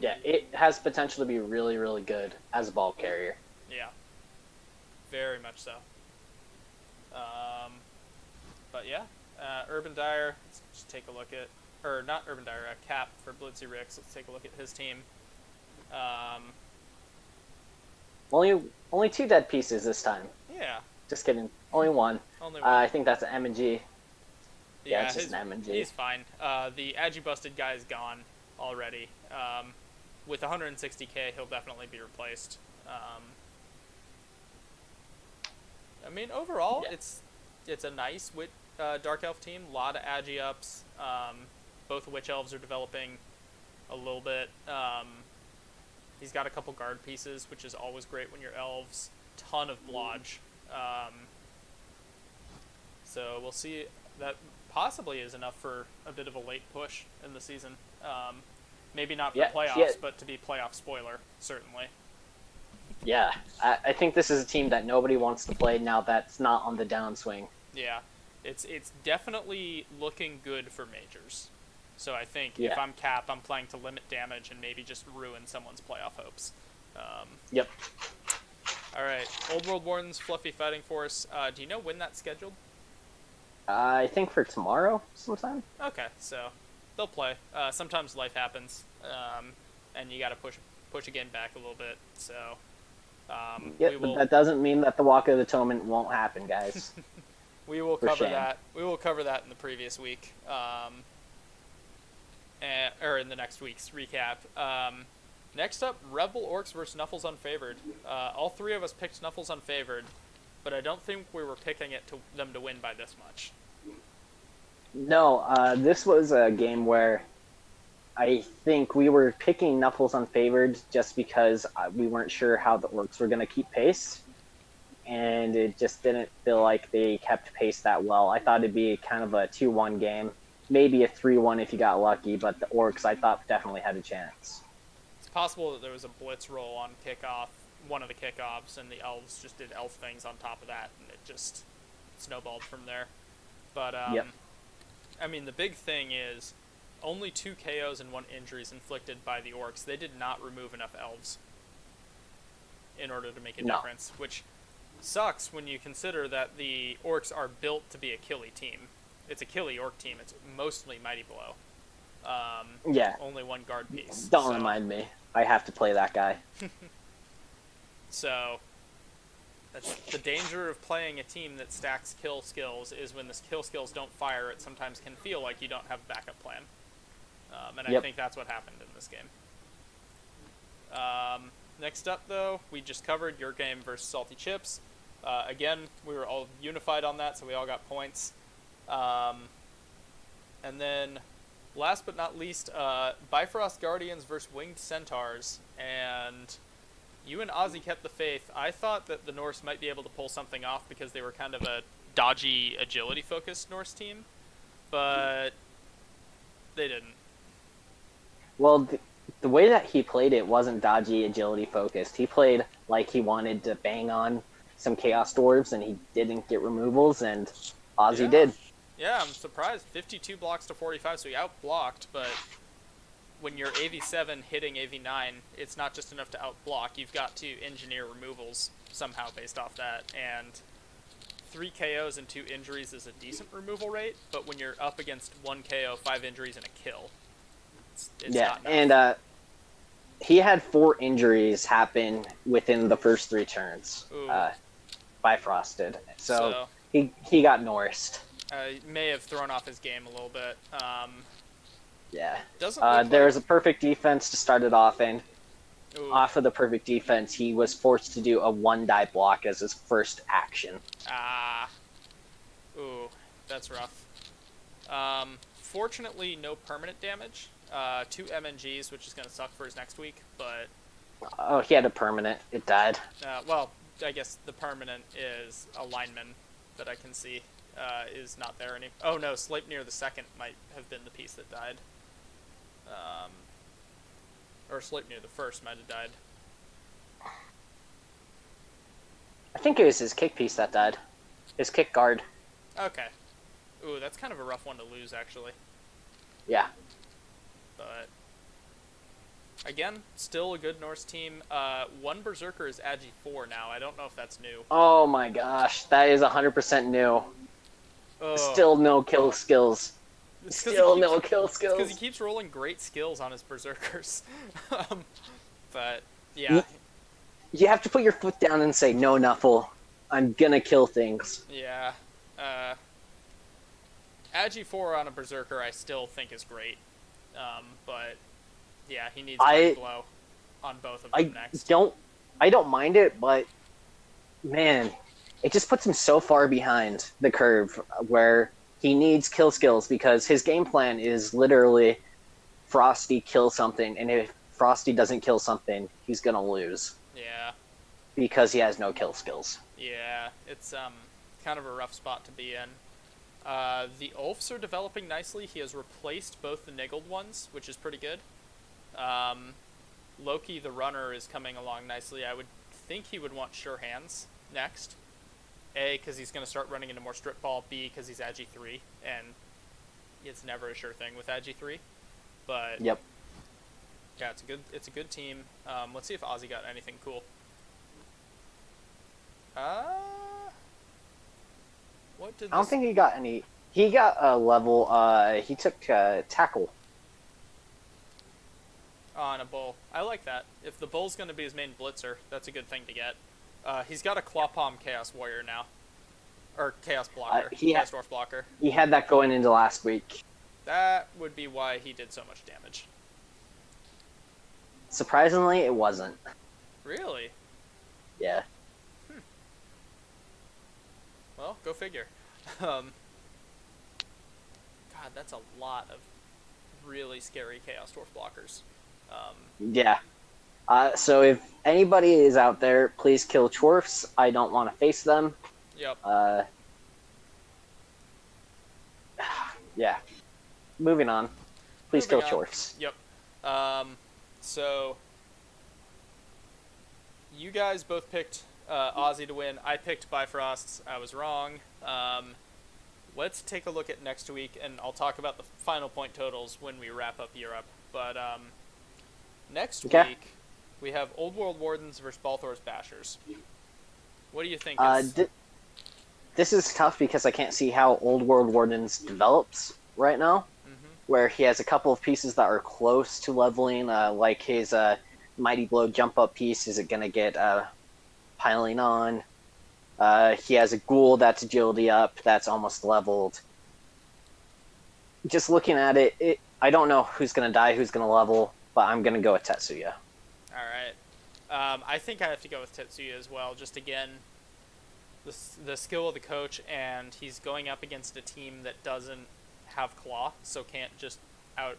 Yeah, it has potential to be really, really good as a ball carrier. Yeah, very much so. But yeah, Urban Dyer, let's just take a look at, or not Urban Dyer, Cap for Blitzy Ricks. Let's take a look at his team. Only 2 dead pieces this time. Yeah, Just kidding. Only 1. only one. I think that's an M&G. Yeah, it's just his- an M&G. He's fine. The Agi busted guy is gone already. With 160k, he'll definitely be replaced. I mean, overall, Yeah. it's a nice Dark Elf team. A lot of Agi ups. Both Witch Elves are developing a little bit. He's got a couple guard pieces, which is always great when you're Elves. Ton of Blodge. So we'll see. That possibly is enough for a bit of a late push in the season. Maybe not for Yeah, playoffs, yeah. but to be playoff spoiler, certainly. Yeah, I think this is a team that nobody wants to play now that's not on the downswing. Yeah, it's definitely looking good for majors. So I think if Yeah. I'm Cap, I'm playing to limit damage and maybe just ruin someone's playoff hopes. Yep. All right, Old World Wardens, Fluffy Fighting Force. Do you know when that's scheduled? I think for tomorrow sometime. Okay, so they'll play. Sometimes life happens, and you got to push a game back a little bit. So Yeah, we but will that doesn't mean that the Walk of the Atonement won't happen, guys. we will for cover shame. that. We will cover that in the previous week, or in the next week's recap. Next up, Rebel Orcs versus Snuffles Unfavored. All three of us picked Snuffles Unfavored, but I don't think we were picking them to win by this much. No, this was a game where I think we were picking Knuckles unfavored just because we weren't sure how the Orcs were going to keep pace. And it just didn't feel like they kept pace that well. I thought it'd be kind of a 2-1 game. Maybe a 3-1 if you got lucky, but the Orcs, I thought, definitely had a chance. It's possible that there was a blitz roll on kickoff, one of the kickoffs, and the Elves just did elf things on top of that, and it just snowballed from there. But, Yep. I mean, the big thing is only 2 KOs and 1 injuries inflicted by the Orcs. They did not remove enough Elves in order to make a difference, which sucks when you consider that the Orcs are built to be a killy team. It's a killy Orc team. It's mostly Mighty Blow. Yeah. Only 1 guard piece. Don't remind me. I have to play that guy. So, that's the danger of playing a team that stacks kill skills is when the kill skills don't fire, it sometimes can feel like you don't have a backup plan. And I think that's what happened in this game. Next up, though, we just covered your game versus Salty Chips. Again, we were all unified on that, so we all got points. And then, last but not least, Bifrost Guardians versus Winged Centaurs. And you and Ozzy kept the faith. I thought that the Norse might be able to pull something off because they were kind of a dodgy, agility-focused Norse team. But they didn't. Well, the way that he played it wasn't dodgy, agility-focused. He played like he wanted to bang on some Chaos Dwarves, and he didn't get removals, and Ozzy did. Yeah, I'm surprised. 52 blocks to 45, so he out-blocked, but when you're AV7 hitting AV9, it's not just enough to out-block. You've got to engineer removals somehow based off that, and 3 KOs and 2 injuries is a decent removal rate, but when you're up against 1 KO, 5 injuries, and a kill, it's not enough. And he had 4 injuries happen within the first 3 turns. Bifrosted. So he got Norrised. May have thrown off his game a little bit. Yeah. Doesn't there was a perfect defense to start it off, and Ooh. off of the perfect defense, he was forced to do a 1-die block as his first action. Ooh, that's rough. Fortunately, no permanent damage. 2 MNGs, which is going to suck for his next week, but... Oh, he had a permanent. It died. Well, I guess the permanent is a lineman that I can see is not there anymore. Oh no, Sleipnir the Second might have been the piece that died. Or Sleipnir the First might have died. I think it was his kick piece that died. His kick guard. Okay. Ooh, that's kind of a rough one to lose, actually. Yeah. But again, still a good Norse team. 1 Berserker is Agi 4 now. I don't know if that's new. Oh my gosh, that is 100% new. Still no kill skills. Still no kill skills. Because he keeps rolling great skills on his Berserkers. But, yeah. You have to put your foot down and say, no, Nuffle, I'm gonna kill things. Yeah. Agi 4 on a Berserker I still think is great. But, yeah, he needs a blow on both of them next. I don't mind it, but, man, it just puts him so far behind the curve where he needs kill skills because his game plan is literally Frosty kill something, and if Frosty doesn't kill something, he's gonna lose. Yeah. Because he has no kill skills. Yeah, it's kind of a rough spot to be in. The Ulfs are developing nicely. He has replaced both the Niggled ones, which is pretty good. Loki the Runner is coming along nicely. I would think he would want Sure Hands next. A, because he's going to start running into more strip ball. B, because he's Agi 3, and it's never a sure thing with Agi 3. But yep. Yeah, it's a good team. Let's see if Ozzy got anything cool. What did I don't think he got any. He got a level. He took tackle. On a bull. I like that. If the bull's going to be his main blitzer, that's a good thing to get. He's got a Claw Palm Chaos Warrior now. Or Chaos Blocker. Chaos Dwarf Blocker. He had that going into last week. That would be why he did so much damage. Surprisingly, it wasn't. Really? Yeah. Well, go figure. Um, God, that's a lot of really scary Chaos Dwarf blockers. Yeah. So if anybody is out there, please kill Chorfs. I don't want to face them. Yep. Yeah. Moving on. Please Moving kill on. Chorfs. Yep. So you guys both picked Ozzy to win. I picked Bifrosts. I was wrong. Let's take a look at next week, and I'll talk about the final point totals when we wrap up Europe. But next week, we have Old World Wardens versus Balthor's Bashers. What do you think? This is tough because I can't see how Old World Wardens develops right now, where he has a couple of pieces that are close to leveling, like his Mighty Blow jump-up piece. Is it going to get piling on? He has a Ghoul that's agility up, that's almost leveled. Just looking at it, I don't know who's going to die, who's going to level, but I'm going to go with Tetsuya. All right. I think I have to go with Tetsuya as well. Just again, the skill of the coach, and he's going up against a team that doesn't have Claw, so can't just out.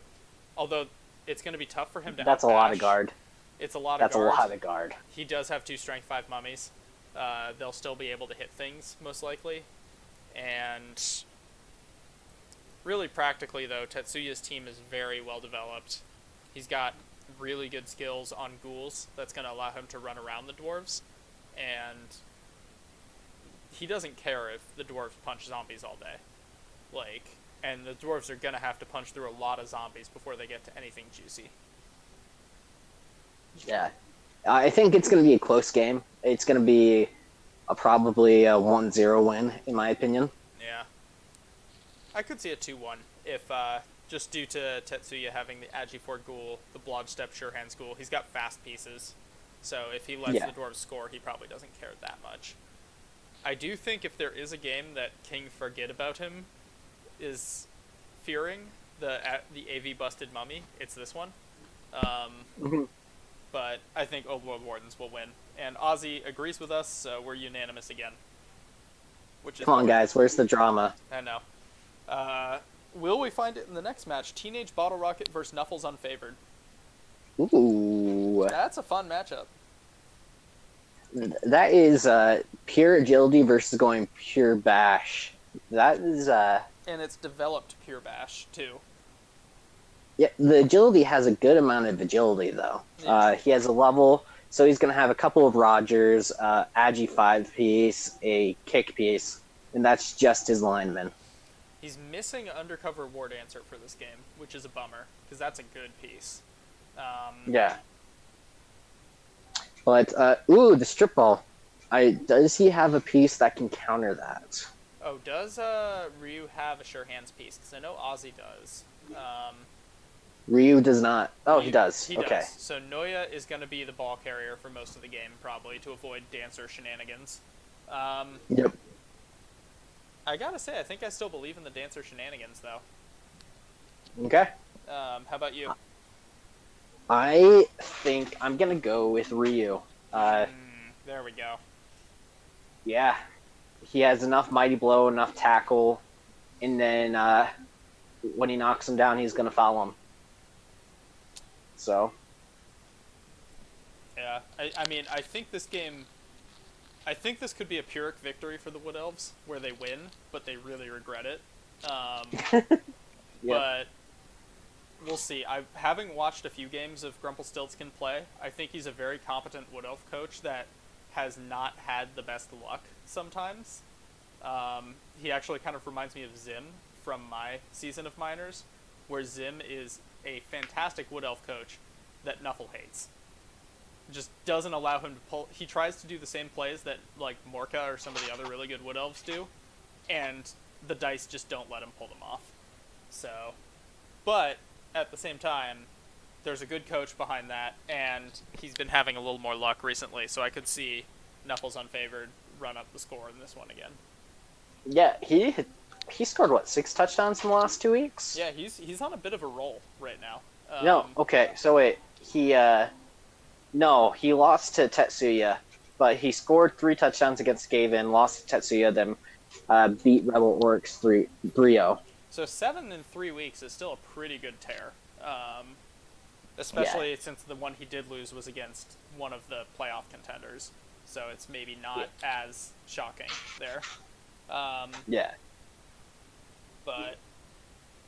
Although it's going to be tough for him to. That's a lot of guard. It's a lot of guard. That's a lot of guard. He does have 2 Strength 5 mummies. They'll still be able to hit things, most likely. And really practically, though, Tetsuya's team is very well developed. He's got really good skills on ghouls that's going to allow him to run around the dwarves. And he doesn't care if the dwarves punch zombies all day. And the dwarves are going to have to punch through a lot of zombies before they get to anything juicy. Yeah. I think it's going to be a close game. It's going to be probably a 1-0 win, in my opinion. Yeah. I could see a 2-1 if, just due to Tetsuya having the Agi4 Ghoul, the Blodgestep Sure Hands Ghoul. He's got fast pieces, so if he lets the dwarves score, he probably doesn't care that much. I do think if there is a game that King Forget About Him is fearing, the AV Busted Mummy, it's this one. But I think Old World Wardens will win. And Ozzy agrees with us, so we're unanimous again. Come on, guys. Where's the drama? I know. Will we find it in the next match? Teenage Bottle Rocket versus Knuffles Unfavored. Ooh. That's a fun matchup. That is pure agility versus going pure bash. That is... And it's developed pure bash, too. Yeah, the agility has a good amount of agility, though. Yeah. He has a level, so he's going to have a couple of Rogers, Agi 5-piece, a kick piece, and that's just his lineman. He's missing Undercover War Dancer for this game, which is a bummer, because that's a good piece. Yeah. But, the strip ball. Does he have a piece that can counter that? Oh, does Ryu have a Sure Hands piece? Because I know Ozzy does. Ryu does not. Oh, he does. He okay. does. So Noya is going to be the ball carrier for most of the game, probably, to avoid Dancer shenanigans. Yep. I gotta say, I think I still believe in the Dancer shenanigans, though. Okay. How about you? I think I'm going to go with Ryu. There we go. Yeah. He has enough Mighty Blow, enough tackle, and then when he knocks him down, he's going to follow him. So. Yeah, I mean, I think this game... I think this could be a Pyrrhic victory for the Wood Elves, where they win, but they really regret it. Yep. But we'll see. Having watched a few games of Grumpelstiltskin play, I think he's a very competent Wood Elf coach that has not had the best luck sometimes. He actually kind of reminds me of Zim from my season of Miners, where Zim is a fantastic Wood Elf coach that Knuffle hates. Just doesn't allow him to pull. He tries to do the same plays that like Morka or some of the other really good Wood Elves do, and the dice just don't let him pull them off. So, but at the same time, there's a good coach behind that, and he's been having a little more luck recently, so I could see Knuffles Unfavored run up the score in this one again. Yeah, he he scored what, 6 touchdowns in the last 2 weeks? Yeah, he's on a bit of a roll right now. No, okay. So wait, he no, he lost to Tetsuya, but he scored 3 touchdowns against Skaven, lost to Tetsuya, then beat Rebel Orcs 3-0. So 7 in 3 weeks is still a pretty good tear. Especially since the one he did lose was against one of the playoff contenders. So it's maybe not as shocking there. Yeah. But,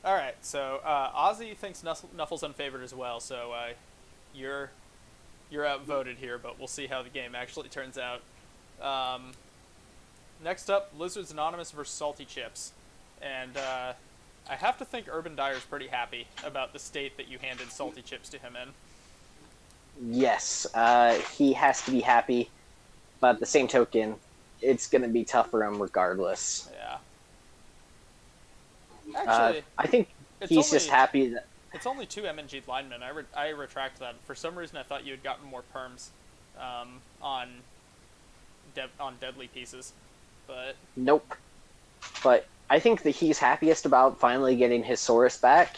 alright, so Ozzy thinks Nuffle's unfavored as well, so you're outvoted here, but we'll see how the game actually turns out. Next up, Lizards Anonymous versus Salty Chips. And I have to think Urban Dyer's pretty happy about the state that you handed Salty Chips to him in. Yes, he has to be happy, but at the same token, it's going to be tough for him regardless. Yeah. Actually, I think he's just happy that... It's only 2 MNG linemen. I retract that. For some reason, I thought you had gotten more perms on deadly pieces, but... Nope. But I think that he's happiest about finally getting his Saurus back.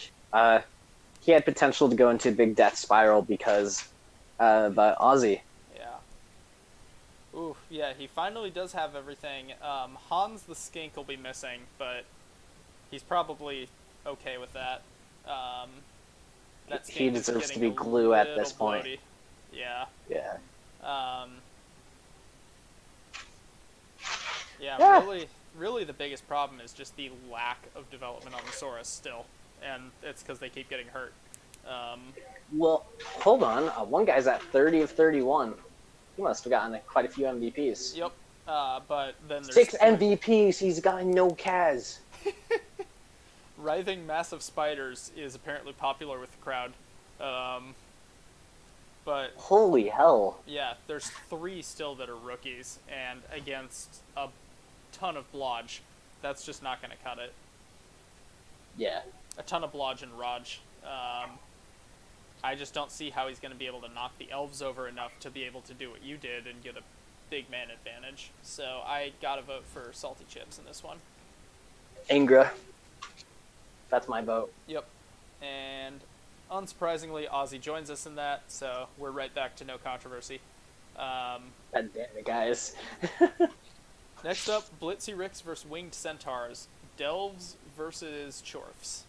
He had potential to go into a big death spiral because of Ozzy. Yeah. Ooh, yeah, he finally does have everything. Hans the Skink will be missing, but he's probably okay with that. That he skink is deserves to getting be glue at little this point. bloaty. Yeah. Yeah. Yeah, really the biggest problem is just the lack of development on the Saurus still, and it's because they keep getting hurt. Well, hold on. One guy's at 30 of 31. He must have gotten quite a few MVPs. Yep. But then there's 6 MVPs. He's got no Kaz. Writhing Massive Spiders is apparently popular with the crowd. But holy hell. Yeah, there's 3 still that are rookies, and against a ton of Blodge, that's just not going to cut it. Yeah. A ton of Blodge and Raj. I just don't see how he's going to be able to knock the elves over enough to be able to do what you did and get a big man advantage. So I gotta vote for Salty Chips in this one. Ingra. That's my vote. Yep. And unsurprisingly, Ozzy joins us in that, so we're right back to no controversy. God damn it, guys. Next up, Blitzy Ricks versus Winged Centaurs. Delves versus Chorfs.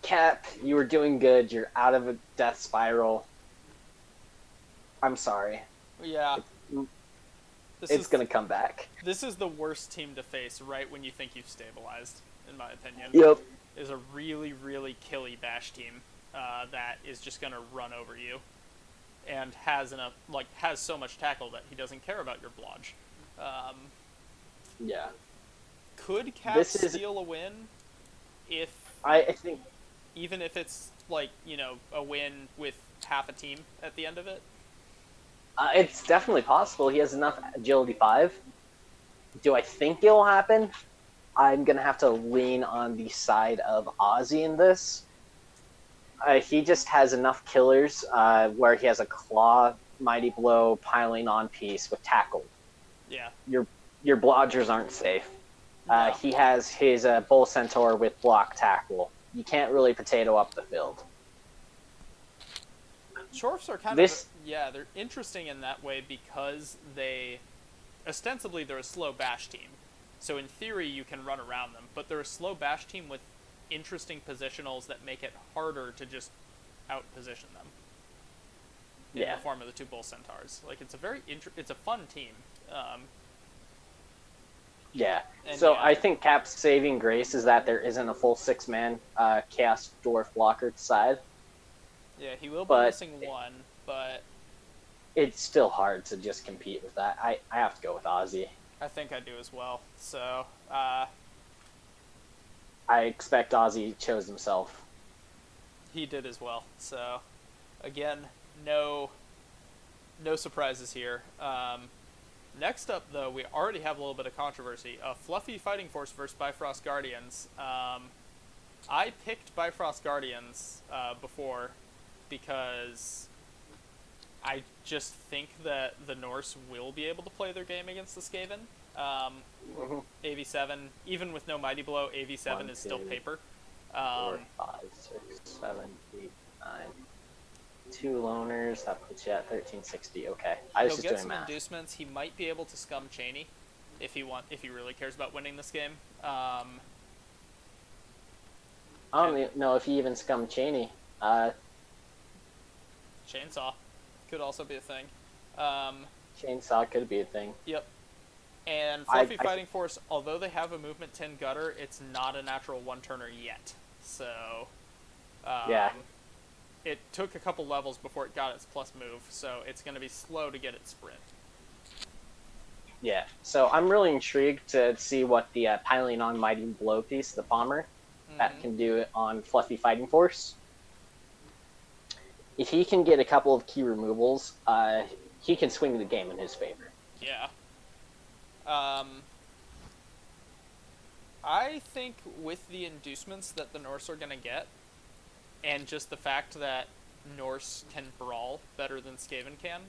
Cap, you were doing good. You're out of a death spiral. I'm sorry. Yeah. It's going to come back. This is the worst team to face right when you think you've stabilized, in my opinion. Yep. Is a really, really killy bash team that is just going to run over you and has so much tackle that he doesn't care about your blodge. Yeah. Could Cap steal a win if... I think... Even if it's, a win with half a team at the end of it? It's definitely possible. He has enough agility 5. Do I think it'll happen? I'm going to have to lean on the side of Ozzy in this. He just has enough killers where he has a claw, mighty blow, piling on piece with tackle. Yeah. Your blodgers aren't safe. No. He has his bull centaur with block tackle. You can't really potato up the field. Chorfs are they're interesting in that way because ostensibly they're a slow bash team. So in theory you can run around them, but they're a slow bash team with interesting positionals that make it harder to just out-position them. In the form of the 2 bull centaurs. It's a fun team. Yeah. So I think Cap's saving grace is that there isn't a full 6-man Chaos Dwarf blocker side. Yeah, he will be missing 1, but... It's still hard to just compete with that. I have to go with Ozzy. I think I do as well. So, I expect Ozzy chose himself. He did as well. So, again, no surprises here. Next up, though, we already have a little bit of controversy. Fluffy Fighting Force versus Bifrost Guardians. I picked Bifrost Guardians before because I just think that the Norse will be able to play their game against the Skaven. Mhm. AV7, even with no Mighty Blow, AV7 1, is still 2, paper. 4, Um, 5, 6, 7, 8, 9. 2 loners. That puts you at 1360. Okay. I was he'll just get doing some math. inducements. He might be able to scum Cheney if he really cares about winning this game. I And don't know if he even scummed Cheney. Uh, Chainsaw could also be a thing. Um, Chainsaw could be a thing. yep. And I, Fluffy I Fighting Force, although they have a movement 10 gutter, it's not a natural one-turner yet. So, yeah. it took a couple levels before it got its plus move, so it's going to be slow to get its sprint. Yeah. So I'm really intrigued to see what the piling on Mighty Blow piece, the Palmer, that can do it on Fluffy Fighting Force. If he can get a couple of key removals, he can swing the game in his favor. Yeah. I think with the inducements that the Norse are going to get, and just the fact that Norse can brawl better than Skaven can,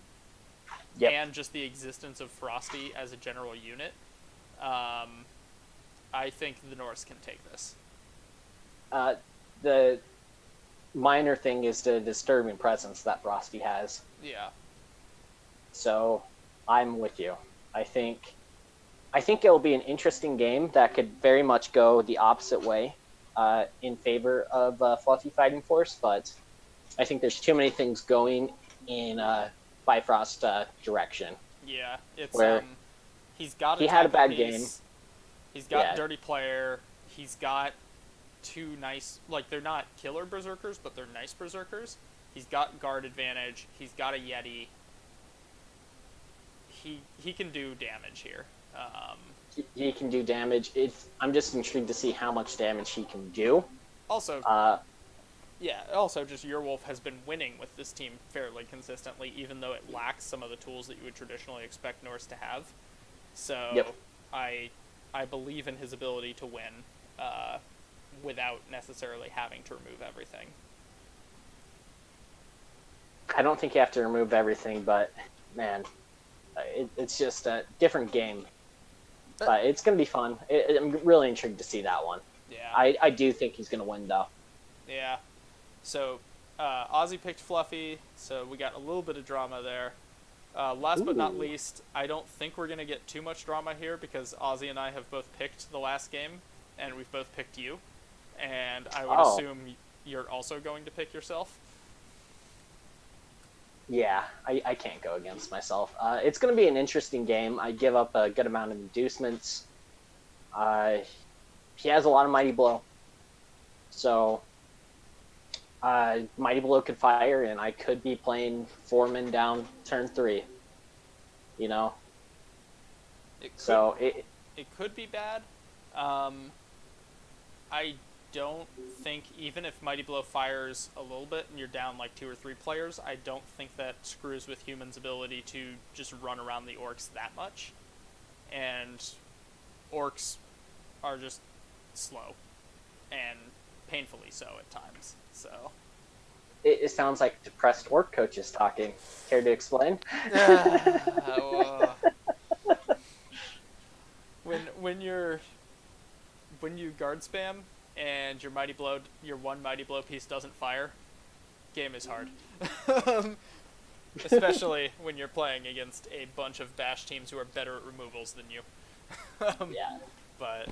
Yep. and just the existence of Frosty as a general unit, I think the Norse can take this. The minor thing is the disturbing presence that Frosty has. Yeah. So I'm with you. I think it'll be an interesting game that could very much go the opposite way in favor of Fluffy Fighting Force, but I think there's too many things going in Bifrost direction. Yeah. It's Where he's got he had a bad piece. game. He's got Yeah. Dirty Player. He's got two nice, like, they're not killer berserkers, but they're nice berserkers. He's got guard advantage. He's got a Yeti. He can do damage here. He can do damage. I'm just intrigued to see how much damage he can do. Also, yeah, also just Eurwolf has been winning with this team fairly consistently, even though it lacks some of the tools that you would traditionally expect Norse to have. So Yep. I believe in his ability to win without necessarily having to remove everything. I don't think you have to remove everything, but man, it's just a different game. But it's going to be fun. I'm really intrigued to see that one. Yeah. I do think he's going to win, though. Yeah. So Ozzy picked Fluffy, so we got a little bit of drama there. Last but not Ooh. least, I don't think we're going to get too much drama here because Ozzy and I have both picked the last game, and we've both picked you. And I would assume you're also going to pick yourself. Yeah, I can't go against myself. It's going to be an interesting game. I give up a good amount of inducements. He has a lot of Mighty Blow. So, Mighty Blow could fire, and I could be playing Foreman down turn 3. You know? It could be bad. I don't think, even if Mighty Blow fires a little bit and you're down like 2 or 3 players, I don't think that screws with humans' ability to just run around the orcs that much. And orcs are just slow, and painfully so at times. So it sounds like depressed orc coaches talking. Care to explain? when you guard spam and your one mighty blow piece doesn't fire, game is hard. Especially when you're playing against a bunch of bash teams who are better at removals than you. Yeah. But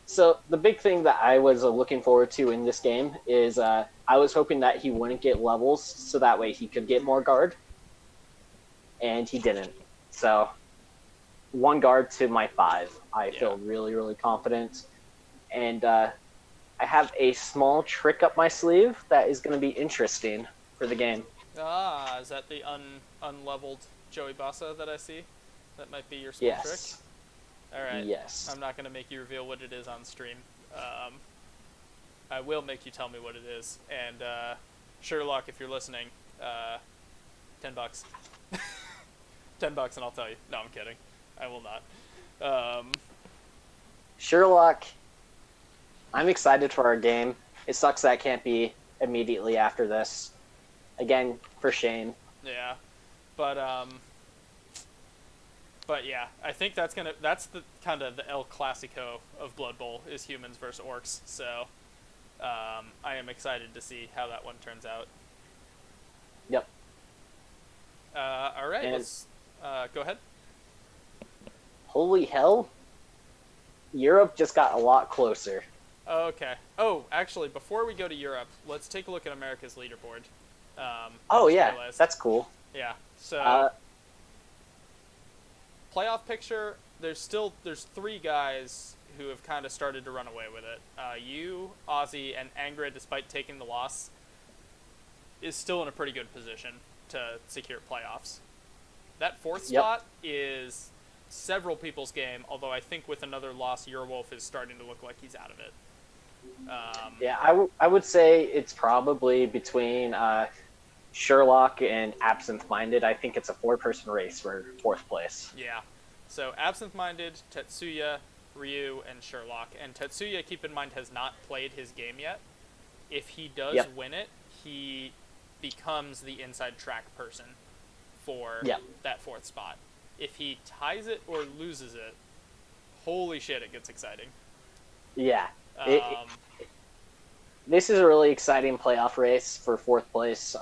So the big thing that I was looking forward to in this game is I was hoping that he wouldn't get levels so that way he could get more guard. And he didn't. So 1 guard to my 5. I feel really, really confident. And I have a small trick up my sleeve that is going to be interesting for the game. is that the unleveled Joey Bassa that I see? That might be your small trick? Yes. Alright. Yes. I'm not going to make you reveal what it is on stream. I will make you tell me what it is. And Sherlock, if you're listening, $10. $10 and I'll tell you. No, I'm kidding. I will not. Sherlock, I'm excited for our game. It sucks that it can't be immediately after this. Again, for shame. Yeah. But But yeah, I think that's the kind of the El Clasico of Blood Bowl is humans versus orcs. So I am excited to see how that one turns out. Yep. All right, And let's go ahead. holy hell, Europe just got a lot closer. Okay. Oh, actually, before we go to Europe, let's take a look at America's leaderboard. Oh I just yeah, realized. that's cool. Yeah. So Uh, playoff picture. There's 3 guys who have kind of started to run away with it. You, Ozzy, and Angra, despite taking the loss, is still in a pretty good position to secure playoffs. That 4th spot is several people's game, although I think with another loss, Eurowolf is starting to look like he's out of it. Yeah, I would say it's probably between Sherlock and Absent Minded. I think it's a 4-person race for 4th place. Yeah. So Absent Minded, Tetsuya, Ryu, and Sherlock. And Tetsuya, keep in mind, has not played his game yet. If he does win it, he becomes the inside track person for that 4th spot. If he ties it or loses it, holy shit, it gets exciting. Yeah. This is a really exciting playoff race for 4th place.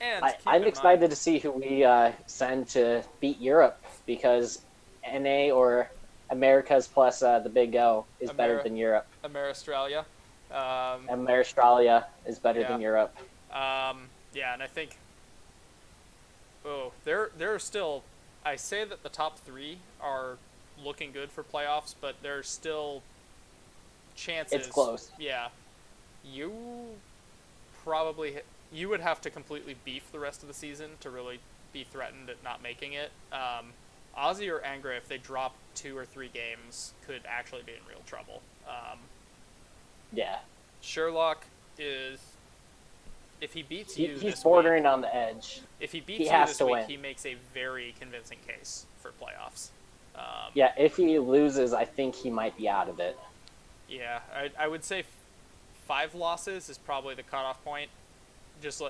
I'm excited to see who we send to beat Europe, because NA or Americas plus the Big O is better than Europe. Ameristralia. Ameristralia is better than Europe. Yeah, and I think... Oh, there are still... I say that the top 3 are looking good for playoffs, but there's still chances. It's close. Yeah. You would have to completely beef the rest of the season to really be threatened at not making it. Ozzy or Angra, if they drop 2 or 3 games, could actually be in real trouble. Yeah. Sherlock is... If he beats you he's bordering week, on the edge. If he beats you this week, he makes a very convincing case for playoffs. Yeah, if he loses, I think he might be out of it. Yeah, I would say 5 losses is probably the cutoff point. Just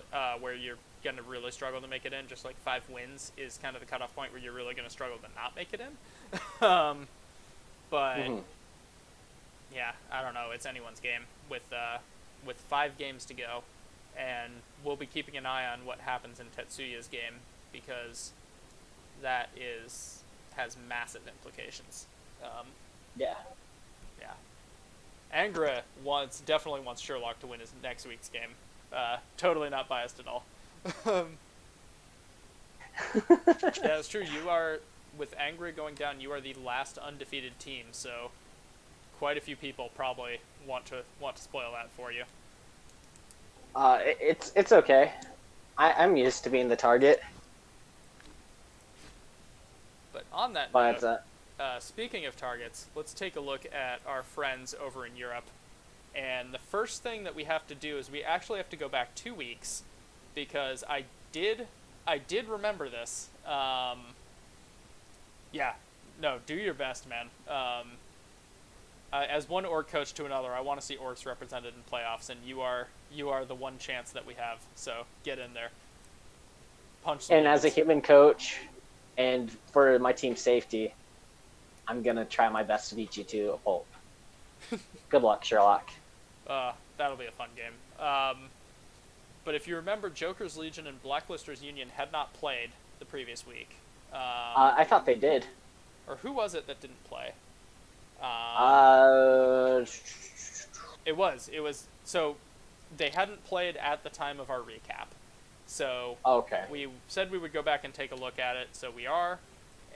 where you're going to really struggle to make it in. Just like 5 wins is kind of the cutoff point where you're really going to struggle to not make it in. But yeah, I don't know. It's anyone's game with 5 games to go, and we'll be keeping an eye on what happens in Tetsuya's game, because that has massive implications. Yeah. Angra definitely wants Sherlock to win his next week's game. Totally not biased at all. Yeah, it's true. You are, with Angra going down, you are the last undefeated team, so quite a few people probably want to spoil that for you. It's okay. I'm used to being the target. But on that note, speaking of targets, let's take a look at our friends over in Europe. And the first thing that we have to do is we actually have to go back 2 weeks, because I did remember this. Do your best, man. As one orc coach to another, I want to see orcs represented in playoffs, and you are the one chance that we have. So get in there. Punch. And as a human coach, and for my team's safety, I'm gonna try my best to beat you to a pulp. Good luck, Sherlock. That'll be a fun game. But if you remember, Joker's Legion and Blacklisters Union had not played the previous week. I thought they did. Or who was it that didn't play? It was. So they hadn't played at the time of our recap. So we said we would go back and take a look at it, so we are.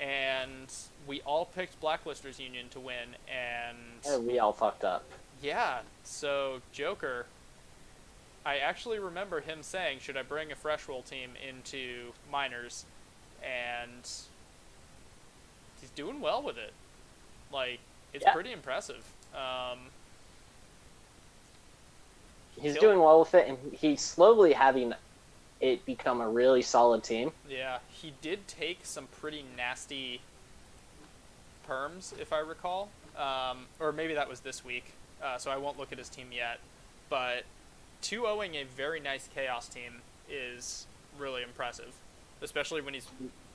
And we all picked Blacklisters Union to win, and we all fucked up. Yeah, so Joker, I actually remember him saying, should I bring a fresh roll team into minors? And he's doing well with it. Like, it's pretty impressive. He's doing well with it, and he's slowly having it become a really solid team. Yeah, he did take some pretty nasty perms, if I recall. Or maybe that was this week, so I won't look at his team yet. But 2-0ing a very nice Chaos team is really impressive. especially when he's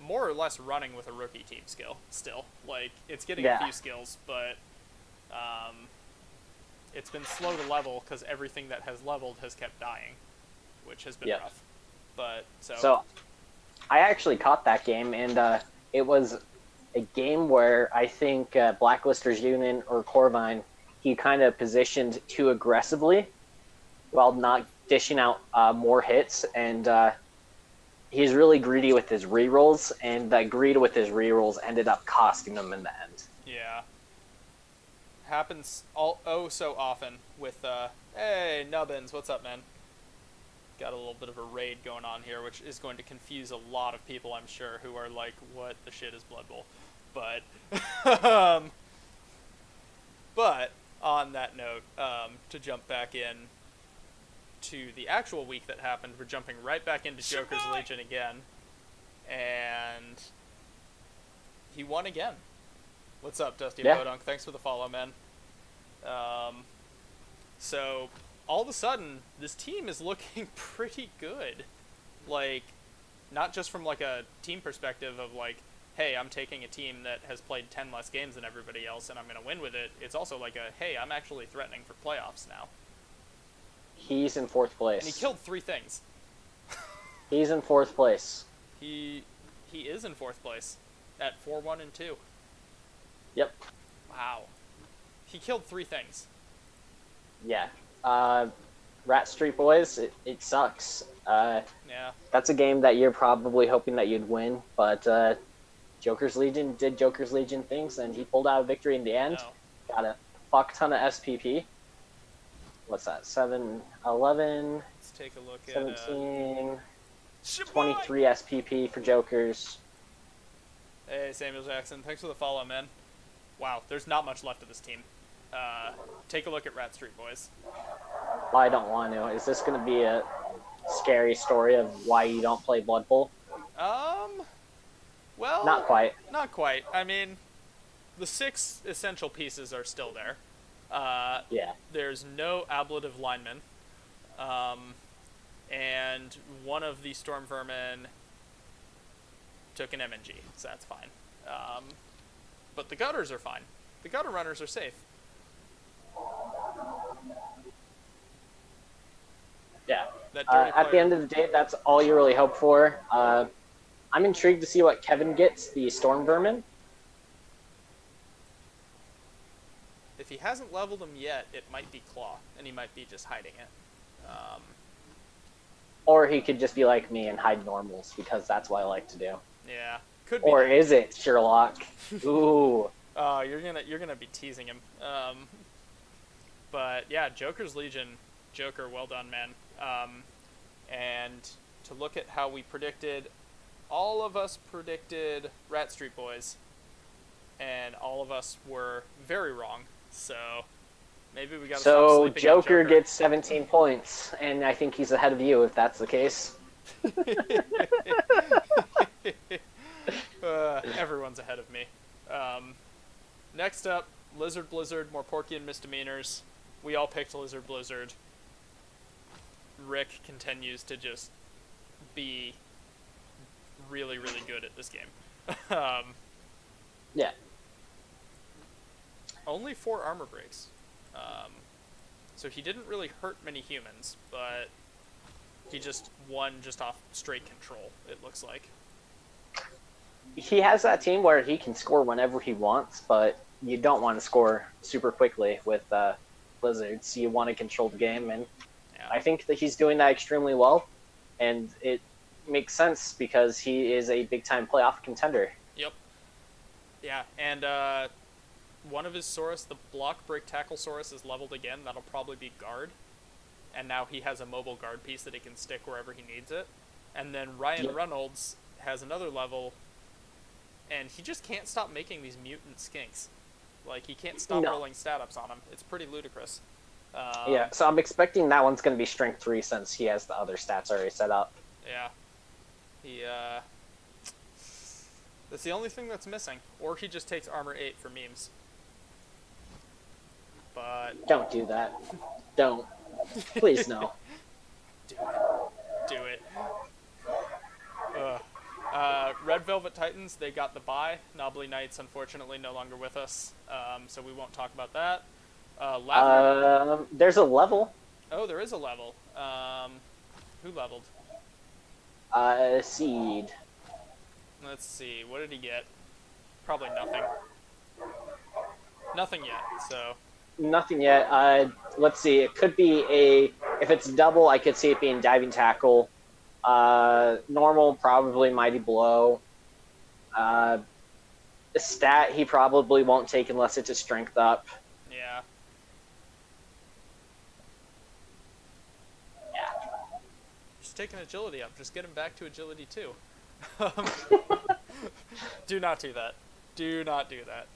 more or less running with a rookie team skill still. Like, it's getting a Yeah. few skills, but it's been slow to level because everything that has leveled has kept dying, which has been Yep. rough. But, So I actually caught that game, and it was a game where I think Blacklisters Union or Corvine, he kind of positioned too aggressively while not dishing out more hits, and he's really greedy with his rerolls, and that greed with his rerolls ended up costing him in the end. yeah. Happens so often with, hey, Nubbins, what's up, man? Got a little bit of a raid going on here, which is going to confuse a lot of people, I'm sure, who are like, what the shit is Blood Bowl? But, but on that note, to jump back in to the actual week that happened, we're jumping right back into Joker's Legion again, and he won again. What's up, Dusty Yeah. Podunk? Thanks for the follow, man. So all of a sudden, this team is looking pretty good. Like, not just from like a team perspective of like, hey, I'm taking a team that has played 10 less games than everybody else and I'm going to win with it. It's also like a, hey, I'm actually threatening for playoffs now. He's in fourth place. And he killed 3 things. He's in fourth place. He is in 4th place at 4-1-2. Yep. Wow. He killed 3 things. Yeah. Rat Street Boys, it sucks. Yeah. That's a game that you're probably hoping that you'd win, but Joker's Legion did Joker's Legion things, and he pulled out a victory in the end. No. Got a fuck ton of SPP. What's that? 7, 11, Let's take a look at 17, 23 SPP for Jokers. Hey, Samuel Jackson. Thanks for the follow, man. Wow, there's not much left of this team. Take a look at Rat Street Boys. Well, I don't want to. Is this going to be a scary story of why you don't play Blood Bowl? Well... Not quite. Not quite. I mean, the 6 essential pieces are still there. Yeah. There's no ablative lineman. And one of the Storm Vermin took an MNG, so that's fine. But the gutters are fine. The gutter runners are safe. Yeah. That dirty At the player- end of the day, that's all you really hope for. I'm intrigued to see what Kevin gets, the Storm Vermin. If he hasn't leveled them yet, it might be Claw, and he might be just hiding it. Or he could just be like me and hide normals, because that's what I like to do. Yeah, could be. Or is it Sherlock? Ooh. Oh, you're gonna be teasing him. But yeah, Joker's Legion, Joker, well done, man. And to look at how we predicted, all of us predicted Rat Street Boys, and all of us were very wrong. So maybe we got to stop So sleeping on Joker gets 17 points, and I think he's ahead of you if that's the case. Everyone's ahead of me. Next up, Lizard Blizzard, Morporkian Misdemeanors. We all picked Lizard Blizzard. Rick continues to just be really, really good at this game. Yeah. Only 4 armor breaks. So he didn't really hurt many humans, but he just won just off straight control, it looks like. He has that team where he can score whenever he wants, but you don't want to score super quickly with Blizzards. You want to control the game, and Yeah. I think that he's doing that extremely well, and it makes sense because he is a big-time playoff contender. Yep. Yeah, and one of his Saurus, the Block Break Tackle Saurus, is leveled again. That'll probably be Guard. And now he has a mobile guard piece that he can stick wherever he needs it. And then Ryan Yep. Reynolds has another level, and he just can't stop making these mutant skinks. Like, he can't stop No. rolling stat ups on him. It's pretty ludicrous. Yeah, so I'm expecting that one's going to be Strength 3 since he has the other stats already set up. Yeah. He, that's the only thing that's missing. Or he just takes Armor 8 for memes. But Don't do that. Don't. Please, no. do it. Do it. Red Velvet Titans, they got the bye. Knobbly Knights, unfortunately, no longer with us, so we won't talk about that. Lavender. There's a level. Oh, there is a level. Who leveled? Seed. Let's see. What did he get? Probably nothing. Nothing yet. So. Nothing yet. Let's see. It could be if it's double, I could see it being diving tackle. Normal, probably mighty blow. Stat, he probably won't take unless it's a strength up. Yeah. Yeah. Just taking agility up. Just get him back to agility 2. Do not do that. Do not do that.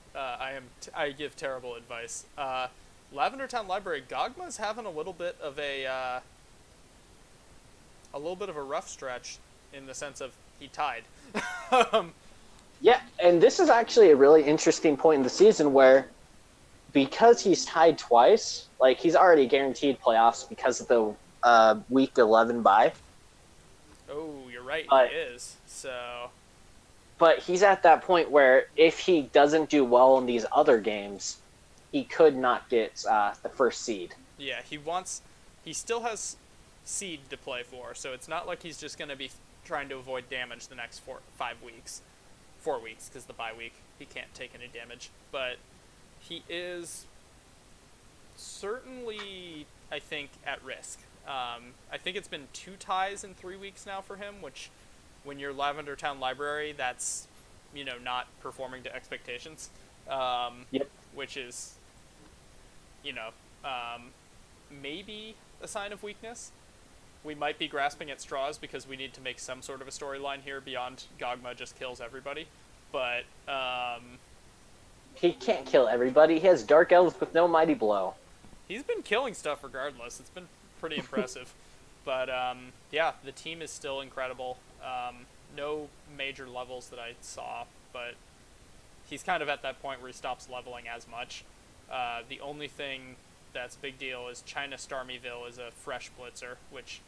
I give terrible advice. Lavender Town Library. Gogma's having a little bit of a rough stretch in the sense of he tied. Yeah, and this is actually a really interesting point in the season where, because he's tied twice, like he's already guaranteed playoffs because of the week 11 bye. Oh, you're right. He is. So. But he's at that point where if he doesn't do well in these other games, he could not get the first seed. Yeah, he still has seed to play for, so it's not like he's just going to be trying to avoid damage the next 4 weeks, because the bye week, he can't take any damage. But he is certainly, I think, at risk. I think it's been 2 ties in 3 weeks now for him, which, when you're Lavender Town Library, that's, not performing to expectations. Yep. Which is, maybe a sign of weakness. We might be grasping at straws because we need to make some sort of a storyline here beyond Gogma just kills everybody. But, he can't kill everybody. He has Dark Elves with no mighty blow. He's been killing stuff regardless. It's been pretty impressive. But, yeah, the team is still incredible. No major levels that I saw, but he's kind of at that point where he stops leveling as much. The only thing that's a big deal is China Starmyville is a fresh blitzer, which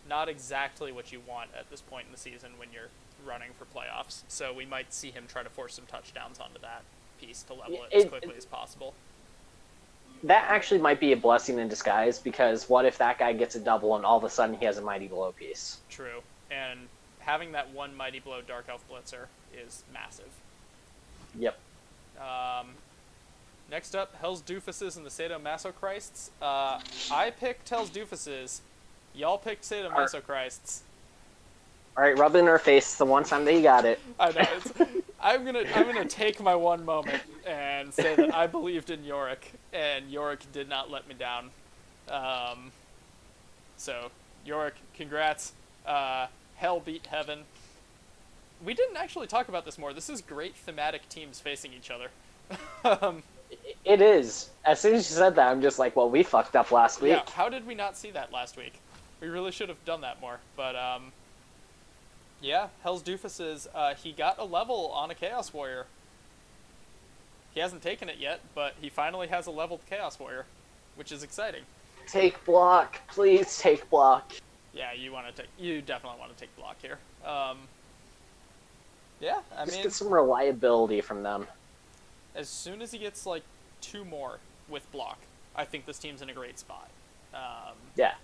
not exactly what you want at this point in the season when you're running for playoffs. So we might see him try to force some touchdowns onto that piece to level it as quickly as possible. That actually might be a blessing in disguise, because what if that guy gets a double and all of a sudden he has a mighty blow piece? True. And having that one mighty blow Dark Elf blitzer is massive. Yep. Next up, Hell's Doofuses and the Sadomasochrists. I picked Hell's Doofuses. Y'all picked Sadomasochrists. All right, rub it in our face the one time that you got it. I know. I'm gonna take my one moment and say that I believed in Yorick, and Yorick did not let me down. So Yorick, congrats. Hell beat heaven. We didn't actually talk about this more. This is great thematic teams facing each other. It is. As soon as you said that, I'm just like, well, we fucked up last week. Yeah, how did we not see that last week? We really should have done that more. But, yeah, Hell's Doofuses, he got a level on a Chaos Warrior. He hasn't taken it yet, but he finally has a leveled Chaos Warrior, which is exciting. Take block. Please take block. Yeah, you definitely want to take block here. Yeah, I mean, get some reliability from them. As soon as he gets, 2 more with block, I think this team's in a great spot. Yeah.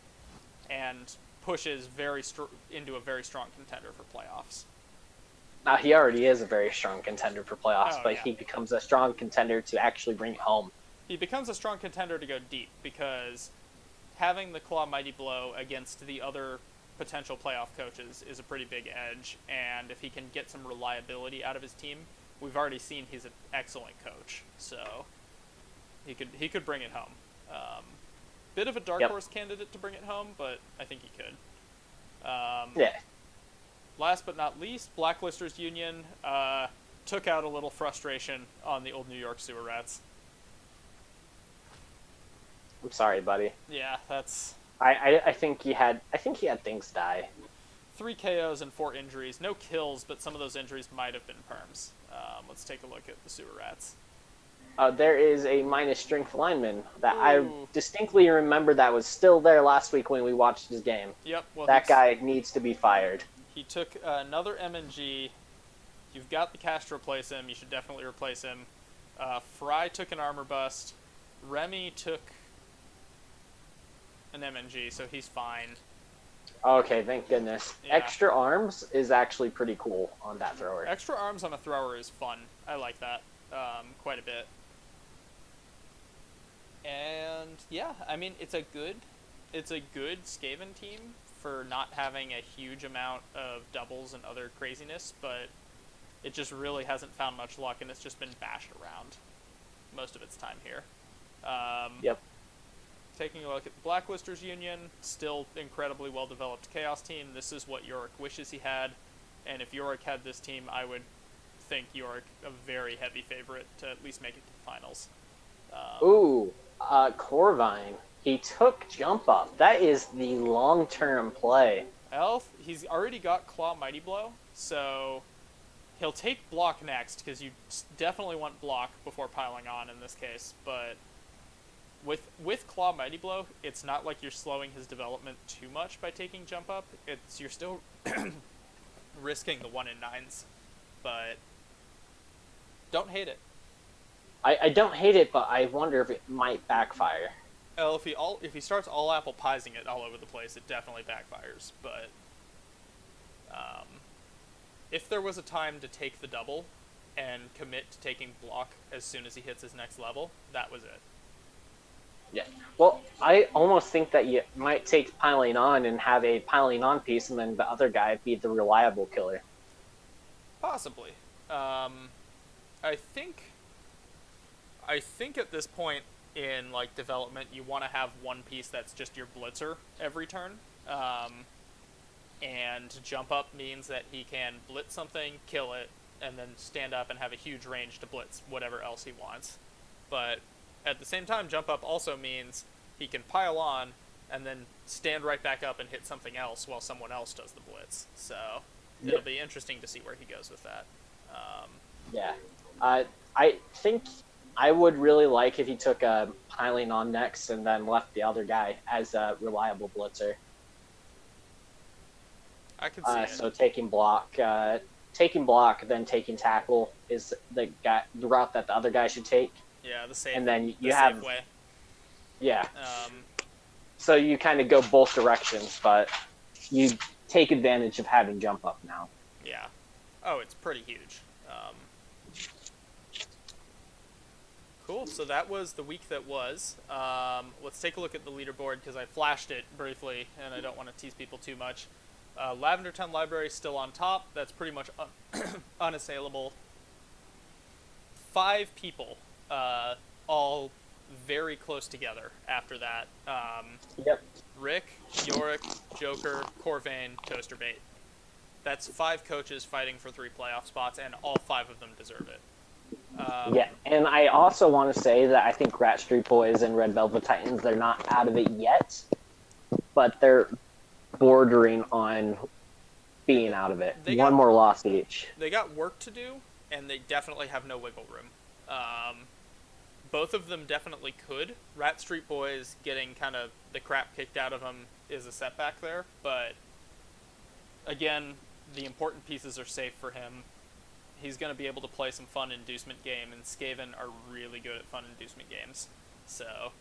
And pushes into a very strong contender for playoffs. Now, he already is a very strong contender for playoffs, but yeah. he becomes a strong contender to actually bring it home. He becomes a strong contender to go deep, because having the Claw Mighty Blow against the other potential playoff coaches is a pretty big edge, and if he can get some reliability out of his team, we've already seen he's an excellent coach, so he could bring it home. Bit of a dark horse candidate to bring it home, but I think he could. Yeah. Last but not least, Blacklisters Union took out a little frustration on the old New York Sewer Rats. I'm sorry, buddy. Yeah, that's... I think he had things die. 3 KOs and 4 injuries. No kills, but some of those injuries might have been perms. Let's take a look at the Sewer Rats. There is a minus strength lineman that Ooh. I distinctly remember that was still there last week when we watched his game. Yep. Well, that guy needs to be fired. He took another MNG you've got the cash to replace him. You should definitely replace him. Fry took an armor bust. Remy took an MNG, so he's fine. Okay, thank goodness. Yeah. Extra arms is actually pretty cool on that thrower. Extra arms on a thrower is fun. I like that quite a bit. And yeah, I mean it's a good Skaven team for not having a huge amount of doubles and other craziness, but it just really hasn't found much luck, and it's just been bashed around most of its time here. Yep. Taking a look at the Blacklisters Union, still incredibly well-developed Chaos team. This is what Yorick wishes he had, and if Yorick had this team, I would think Yorick a very heavy favorite to at least make it to the finals. Corvine. He took jump up. That is the long-term play. Elf, he's already got Claw Mighty Blow, so he'll take block next, because you definitely want block before piling on in this case, but with Claw Mighty Blow, it's not like you're slowing his development too much by taking jump up. You're still risking the 1 in 9s, but don't hate it. I don't hate it, but I wonder if it might backfire. Well, if he starts all apple piesing it all over the place, it definitely backfires. But if there was a time to take the double and commit to taking block as soon as he hits his next level, that was it. Yeah. Well, I almost think that you might take piling on and have a piling on piece, and then the other guy be the reliable killer. Possibly. I think at this point in like development, you want to have one piece that's just your blitzer every turn. And jump up means that he can blitz something, kill it, and then stand up and have a huge range to blitz whatever else he wants. But at the same time, jump up also means he can pile on and then stand right back up and hit something else while someone else does the blitz. So it'll be interesting to see where he goes with that. Yeah. I think I would really like if he took a piling on next and then left the other guy as a reliable blitzer. I can see it. So taking block, then taking tackle is the route that the other guy should take. Yeah, the safe. And then you the have safe way. Yeah. So you kind of go both directions, but you take advantage of having jump up now. Yeah. Oh, it's pretty huge. Cool. So that was the week that was. Let's take a look at the leaderboard because I flashed it briefly and I don't want to tease people too much. Lavender Town Library still on top. That's pretty much unassailable. 5 people, all very close together after that. Yep. Rick, Yorick, Joker, Corvain, Toasterbait. That's 5 coaches fighting for 3 playoff spots, and all 5 of them deserve it. Yeah, and I also want to say that I think Rat Street Boys and Red Velvet Titans, they're not out of it yet, but they're bordering on being out of it. One more loss each. They got work to do, and they definitely have no wiggle room. Both of them definitely could. Rat Street Boys getting kind of the crap kicked out of them is a setback there, but again, the important pieces are safe for him. He's going to be able to play some fun inducement game, and Skaven are really good at fun inducement games. So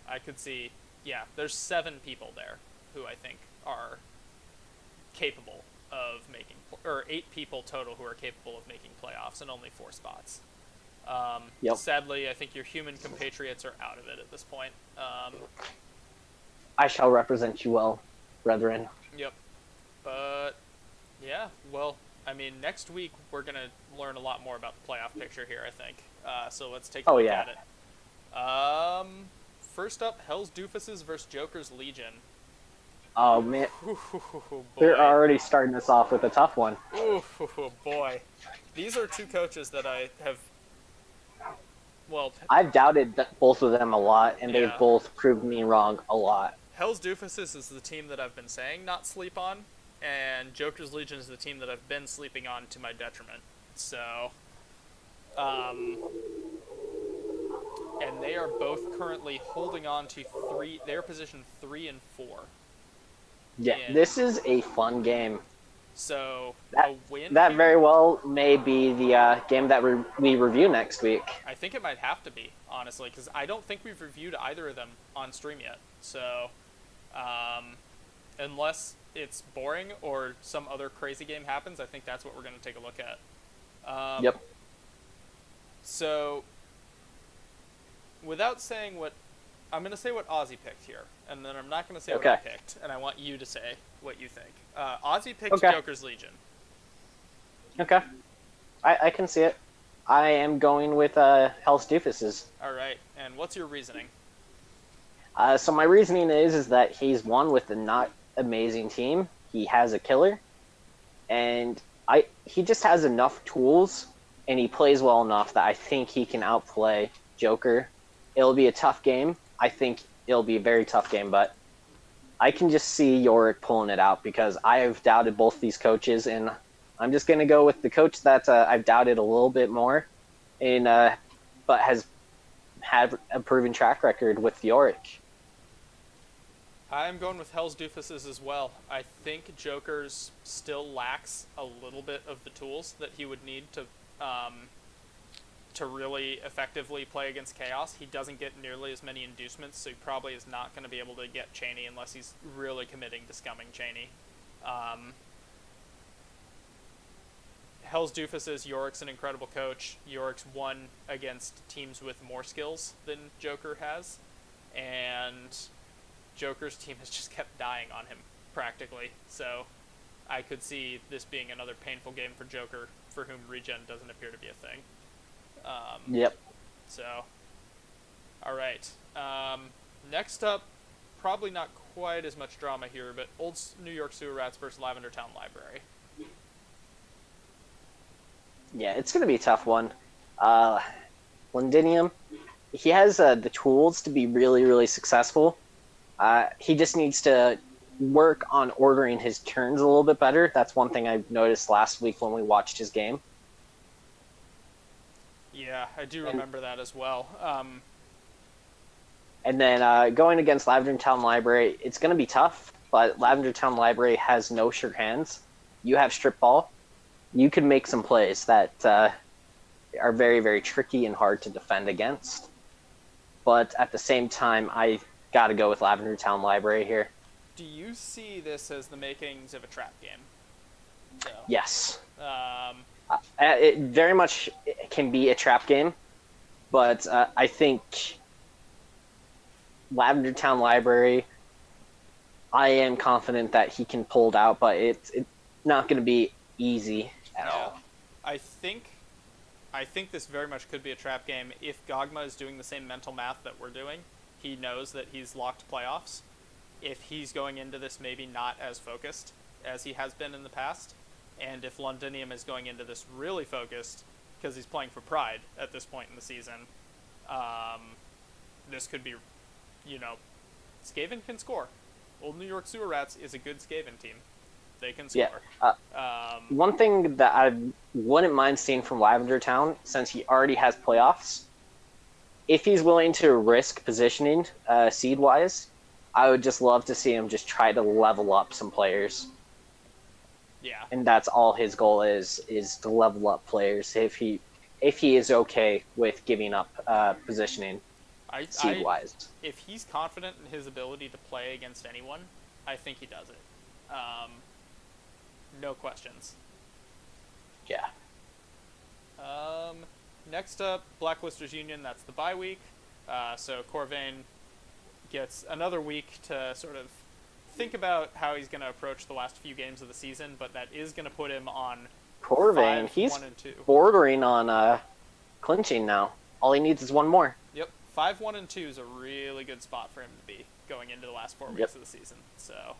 I could see, yeah, there's 7 people there who I think are capable of making, or 8 people total who are capable of making playoffs, and only 4 spots. Yep. Sadly, I think your human compatriots are out of it at this point. I shall represent you well, brethren. Yep. But, yeah, well, I mean, next week we're going to learn a lot more about the playoff picture here, I think. So let's take a look at it. First up, Hell's Doofuses versus Joker's Legion. Oh, man. Ooh, They're already starting us off with a tough one. Ooh, boy. These are 2 coaches that I have... Well, I've doubted both of them a lot, and Yeah. they've both proved me wrong a lot. Hell's Doofuses is the team that I've been saying not sleep on, and Joker's Legion is the team that I've been sleeping on to my detriment. So, and they are both currently holding on to 3. They're positioned 3 and 4. Yeah, Yeah. this is a fun game. So That a win that here, very well may be the game that we review next week. I think it might have to be, honestly, because I don't think we've reviewed either of them on stream yet. So, unless it's boring or some other crazy game happens, I think that's what we're going to take a look at. Yep. So, without saying what, I'm going to say what Ozzy picked here, and then I'm not going to say what I picked, and I want you to say what you think. Ozzy picked Joker's Legion. Okay. I can see it. I am going with Hell's Doofuses. All right, and what's your reasoning? So my reasoning is that he's won with a not amazing team. He has a killer, and he just has enough tools, and he plays well enough that I think he can outplay Joker. It'll be a tough game. I think it'll be a very tough game, but I can just see Yorick pulling it out because I have doubted both these coaches, and I'm just going to go with the coach that I've doubted a little bit more, but has had a proven track record with Yorick. I'm going with Hell's Doofuses as well. I think Joker's still lacks a little bit of the tools that he would need to really effectively play against Chaos. He doesn't get nearly as many inducements, so he probably is not going to be able to get Cheney unless he's really committing to scumming Cheney. Hell's Doofuses, Yorick's an incredible coach. Yorick's won against teams with more skills than Joker has, and Joker's team has just kept dying on him, practically. So I could see this being another painful game for Joker, for whom regen doesn't appear to be a thing. Yep. So, all right. Next up, probably not quite as much drama here, but Old New York Sewer Rats versus Lavender Town Library. Yeah, it's going to be a tough one. Londinium, he has the tools to be really, really successful. He just needs to work on ordering his turns a little bit better. That's one thing I noticed last week when we watched his game. Yeah, I do remember that as well. And then going against Lavender Town Library, it's going to be tough, but Lavender Town Library has no sure hands. You have strip ball. You can make some plays that are very, very tricky and hard to defend against. But at the same time, I got to go with Lavender Town Library here. Do you see this as the makings of a trap game? So, Yes. It very much can be a trap game, but I think Lavender Town Library, I am confident that he can pull it out, but it's not going to be easy at all. I think this very much could be a trap game. If Gogma is doing the same mental math that we're doing, he knows that he's locked playoffs. If he's going into this maybe not as focused as he has been in the past, and if Londinium is going into this really focused because he's playing for Pride at this point in the season, this could be, Skaven can score. Old New York Sewer Rats is a good Skaven team. They can score. Yeah. One thing that I wouldn't mind seeing from Lavender Town, since he already has playoffs, if he's willing to risk positioning seed-wise, I would just love to see him just try to level up some players. Yeah. And that's all his goal is to level up players if he is okay with giving up positioning seed-wise. If he's confident in his ability to play against anyone, I think he does it. No questions. Yeah. Next up, Blacklisters Union. That's the bye week. So Corvain gets another week to sort of think about how he's going to approach the last few games of the season, but that is going to put him on Corvain. He's bordering on clinching now. All he needs is one more. Yep. 5-1-2 is a really good spot for him to be going into the last 4 weeks of the season. So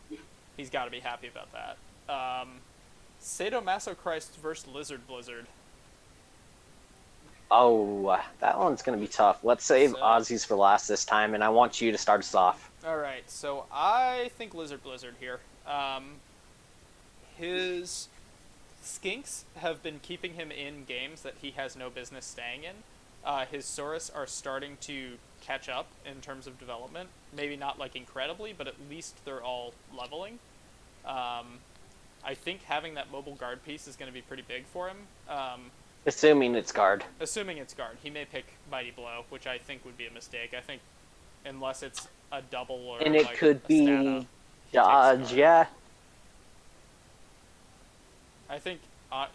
he's got to be happy about that. Sadomasochrist versus Lizard Blizzard. Oh, that one's going to be tough. Let's save Ozzy's for last this time, and I want you to start us off. All right, so I think Lizard Blizzard here. His skinks have been keeping him in games that he has no business staying in. His Saurus are starting to catch up in terms of development. Maybe not like incredibly, but at least they're all leveling. I think having that mobile guard piece is going to be pretty big for him. Assuming it's guard. Assuming it's guard. He may pick Mighty Blow, which I think would be a mistake. I think unless it's a double or And it like could a be stat up, he dodge, takes guard. yeah. I think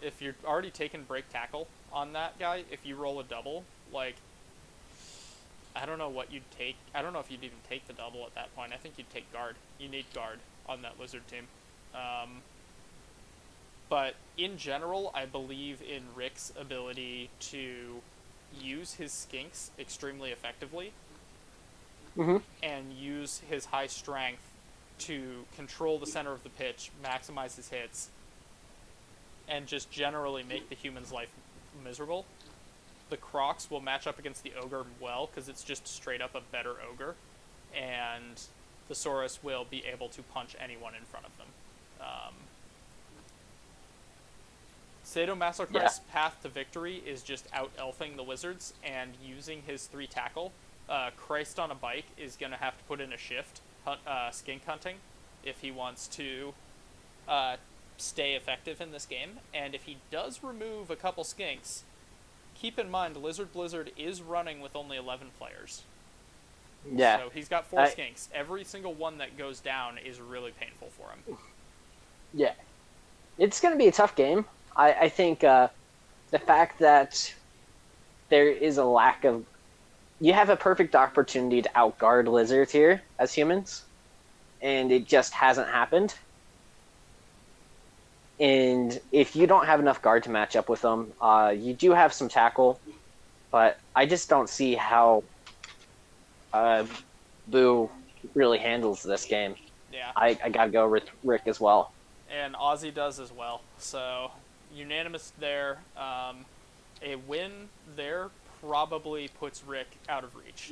if you're already taking break tackle on that guy, if you roll a double, like, I don't know what you'd take. I don't know if you'd even take the double at that point. I think you'd take guard. You need guard on that Lizard team. But in general, I believe in Rick's ability to use his skinks extremely effectively and use his high strength to control the center of the pitch, maximize his hits, and just generally make the human's life miserable. The Crocs will match up against the Ogre well, because it's just straight up a better Ogre, and the Saurus will be able to punch anyone in front of them. Sadomasochrist's path to victory is just out-elfing the Wizards and using his 3 tackle. Christ on a bike is going to have to put in a shift, skink hunting, if he wants to stay effective in this game. And if he does remove a couple skinks, keep in mind Lizard Blizzard is running with only 11 players. Yeah. So he's got 4 skinks. Every single one that goes down is really painful for him. Yeah. It's going to be a tough game. I think the fact that there is a lack of... You have a perfect opportunity to outguard Lizards here as humans, and it just hasn't happened. And if you don't have enough guard to match up with them, you do have some tackle, but I just don't see how Boo really handles this game. Yeah. I gotta go with Rick as well. And Ozzy does as well. So, unanimous there. A win there probably puts Rick out of reach.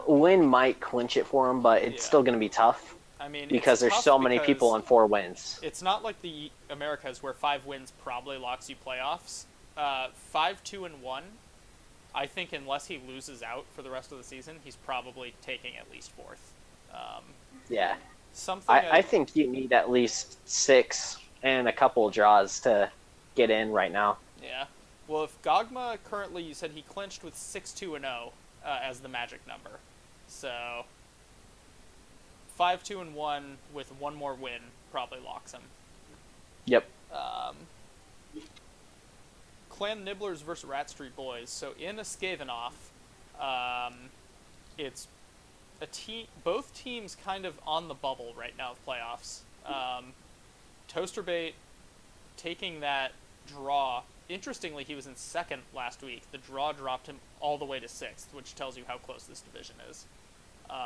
Win might clinch it for him, but it's still going to be tough. I mean, because there's so many people on 4 wins. It's not like the Americas where 5 wins probably locks you playoffs. 5-2-1, I think unless he loses out for the rest of the season, he's probably taking at least 4th. Yeah. Something I think you need at least 6 and a couple draws to get in right now. Yeah. Well, if Gogma currently, you said he clinched with 6-2-0 as the magic number. So 5-2-1 with 1 more win probably locks him. Yep. Clan Nibblers versus Rat Street Boys. So in a Skavenoff, it's a team. Both teams kind of on the bubble right now of playoffs. Toasterbait taking that draw. Interestingly, he was in 2nd last week. The draw dropped him all the way to 6th, which tells you how close this division is.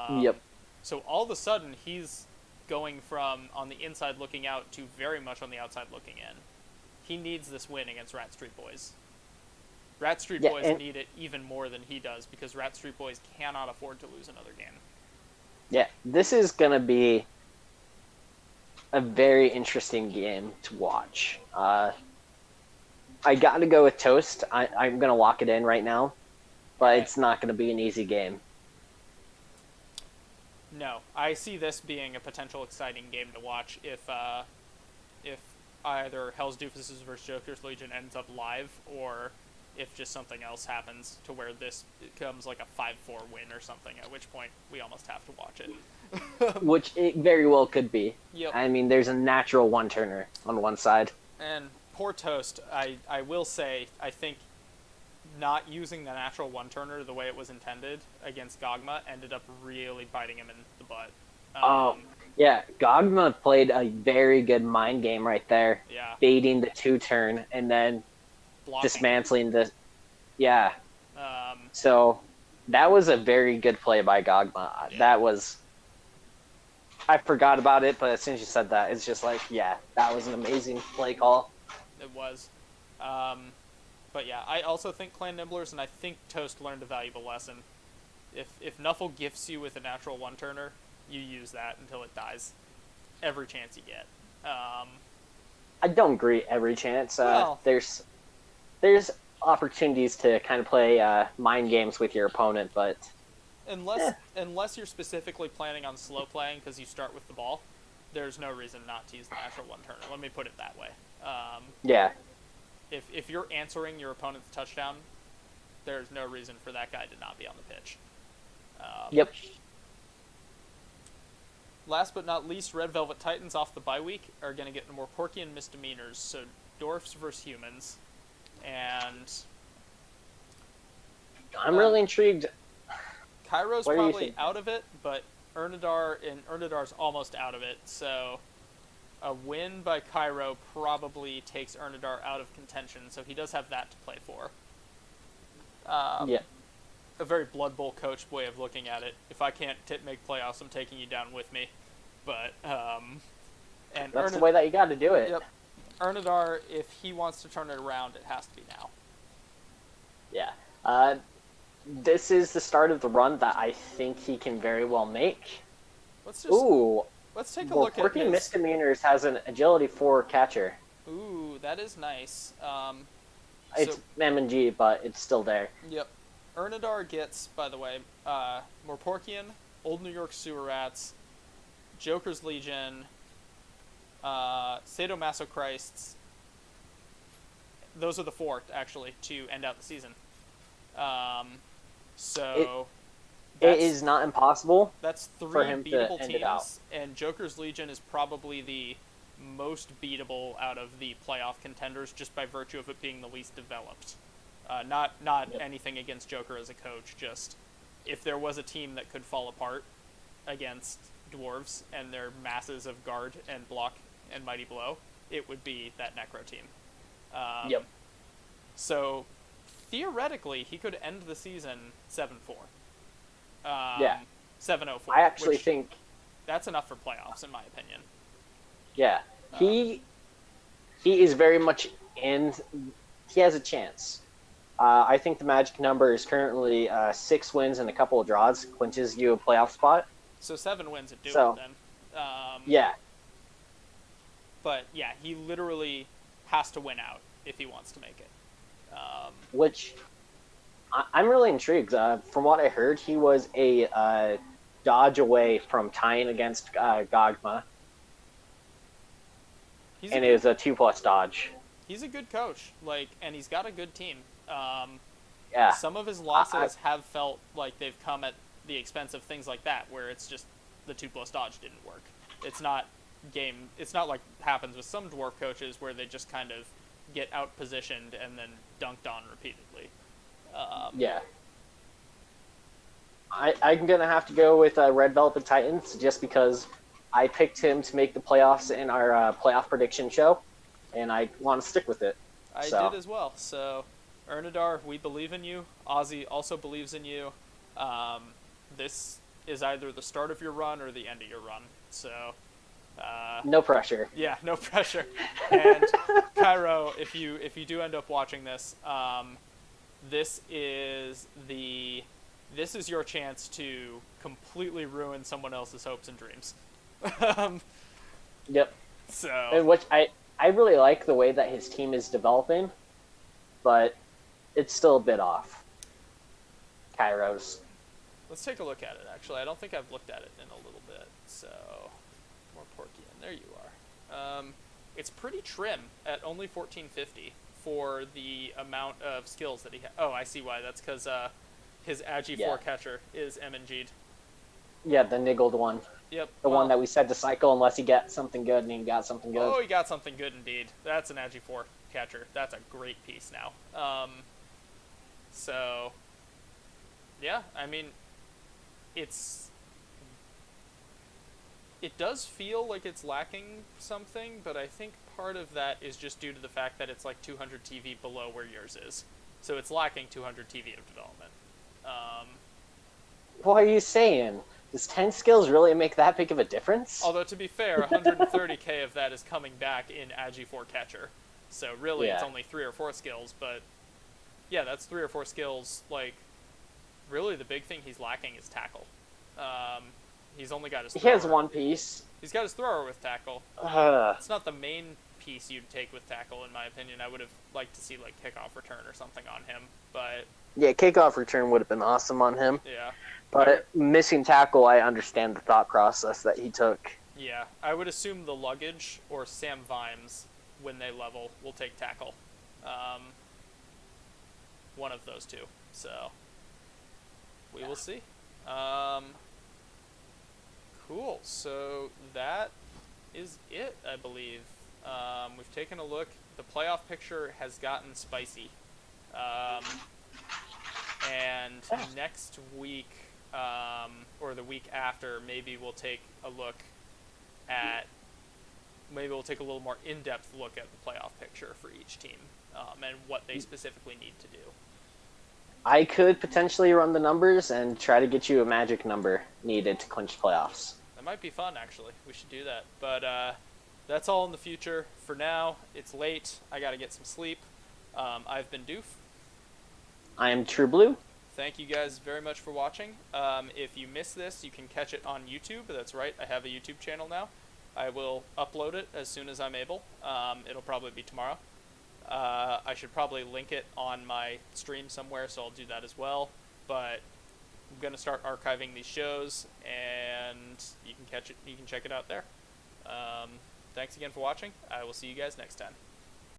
Yep. So all of a sudden, he's going from on the inside looking out to very much on the outside looking in. He needs this win against Rat Street Boys. Rat Street Boys need it even more than he does because Rat Street Boys cannot afford to lose another game. Yeah, this is going to be a very interesting game to watch. I got to go with Toast. I'm going to lock it in right now, but it's not going to be an easy game. No, I see this being a potential exciting game to watch if either Hell's Doofuses vs. Joker's Legion ends up live, or if just something else happens to where this becomes like a 5-4 win or something, at which point we almost have to watch it. Which it very well could be. Yep. I mean, there's a natural one-turner on one side. And poor Toast, I will say, I think not using the natural one-turner the way it was intended against Gogma ended up really biting him in the butt. Yeah, Gogma played a very good mind game right there. Yeah. Baiting the 2-turn and then Blocking. dismantling the... Yeah. Um, So that was a very good play by Gogma. Yeah. That was... I forgot about it, but as soon as you said that, it's just like, yeah, that was an amazing play call. It was. But yeah, I also think Clan Nibblers, and I think Toast learned a valuable lesson. If Nuffle gifts you with a natural one-turner, you use that until it dies. Every chance you get. I don't agree every chance. Well- There's opportunities to kind of play mind games with your opponent, but Unless you're specifically planning on slow playing because you start with the ball, there's no reason not to use the natural one turner. Let me put it that way. Yeah. If you're answering your opponent's touchdown, there's no reason for that guy to not be on the pitch. Yep. Last but not least, Red Velvet Titans off the bye week are going to get more Porkian misdemeanors. So dwarfs versus humans, and I'm really intrigued. Cairo's What do you probably think? out of it, but Ernadar's almost out of it. So a win by Cairo probably takes Ernadar out of contention. So he does have that to play for. Yeah. A very Blood Bowl coach way of looking at it. If I can't make playoffs, I'm taking you down with me. But and That's the way that you got to do it. Yep. Ernadar, if he wants to turn it around, it has to be now. Yeah. This is the start of the run that I think he can very well make. Let's take a look at Porky his... Misdemeanors has an agility 4 catcher. Ooh, that is nice. It's M&G, but it's still there. Yep. Ernadar gets, by the way, Morporkian, Old New York Sewer Rats, Joker's Legion, Sadomasochrists. Those are the 4, actually, to end out the season. It is not impossible. That's 3 for him to beatable end it out. teams, and Joker's Legion is probably the most beatable out of the playoff contenders just by virtue of it being the least developed. Not Yep. anything against Joker as a coach, just if there was a team that could fall apart against dwarves and their masses of guard and block and mighty blow, it would be that Necro team. Yep. So theoretically, he could end the season 7-4. Yeah. 7-0-4. I actually which think, that's enough for playoffs, in my opinion. yeah, he is very much in. He has a chance. I think the magic number is currently 6 wins and a couple of draws, clinches you a playoff spot. So 7 wins at do So, it then. Yeah, But yeah, he literally has to win out if he wants to make it. which I'm really intrigued. From what I heard, he was a dodge away from tying against Gogma, and it was a 2+ dodge. He's a good coach, and he's got a good team. Yeah, Some of his losses have felt like they've come at the expense of things like that, where it's just the 2+ dodge didn't work. It's not like happens with some dwarf coaches where they just kind of get out positioned and then dunked on repeatedly. yeah. I'm gonna have to go with Red Velvet Titans just because I picked him to make the playoffs in our playoff prediction show, and I want to stick with it. I did as well. So, Ernadar, we believe in you. Ozzy also believes in you. This is either the start of your run or the end of your run. So, No pressure. yeah, no pressure. And Cairo, if you do end up watching this, this is your chance to completely ruin someone else's hopes and dreams. Yep. So, And which I really like the way that his team is developing, but it's still a bit off. Kairos. let's take a look at it, actually. I don't think I've looked at it in a little bit. So, more Porkian. There you are. It's pretty trim at only 1450 for the amount of skills that he has. Oh, I see why. That's because his Agi 4 catcher is M&G'd. Yeah, the niggled one. Yep. The one that we said to cycle unless he got something good, and he got something good. Oh, he got something good indeed. That's an Agi 4 catcher. That's a great piece now. So, yeah, I mean, it does feel like it's lacking something, but I think part of that is just due to the fact that it's like 200 TV below where yours is. So it's lacking 200 TV of development. What are you saying? Does 10 skills really make that big of a difference? Although, to be fair, 130k of that is coming back in Agi 4 catcher. So really, it's Yeah. only 3 or 4 skills, but yeah, that's 3 or 4 skills. Like, really, the big thing he's lacking is tackle. He's only got his thrower. He has one piece. He's got his thrower with tackle. It's not the main piece you'd take with tackle, in my opinion. I would have liked to see, like, kickoff return or something on him, but Yeah, kickoff return would have been awesome on him. yeah. But missing tackle, I understand the thought process that he took. Yeah, I would assume the luggage or Sam Vimes, when they level, will take tackle. Um, one of those two. So we will see. Um, cool. So that is it, I believe. We've taken a look. The playoff picture has gotten spicy. Um, and next week, or the week after, maybe we'll take a look at. Maybe we'll take a little more in-depth look at the playoff picture for each team, and what they specifically need to do. I could potentially run the numbers and try to get you a magic number needed to clinch playoffs. That might be fun, actually. We should do that. But that's all in the future. For now, it's late. I got to get some sleep. I've been Doof. I am True Blue. Thank you guys very much for watching. If you missed this, you can catch it on YouTube. That's right, I have a YouTube channel now. I will upload it as soon as I'm able. It'll probably be tomorrow. I should probably link it on my stream somewhere, so I'll do that as well. But I'm gonna start archiving these shows, and you can catch it. You can check it out there. Thanks again for watching. I will see you guys next time.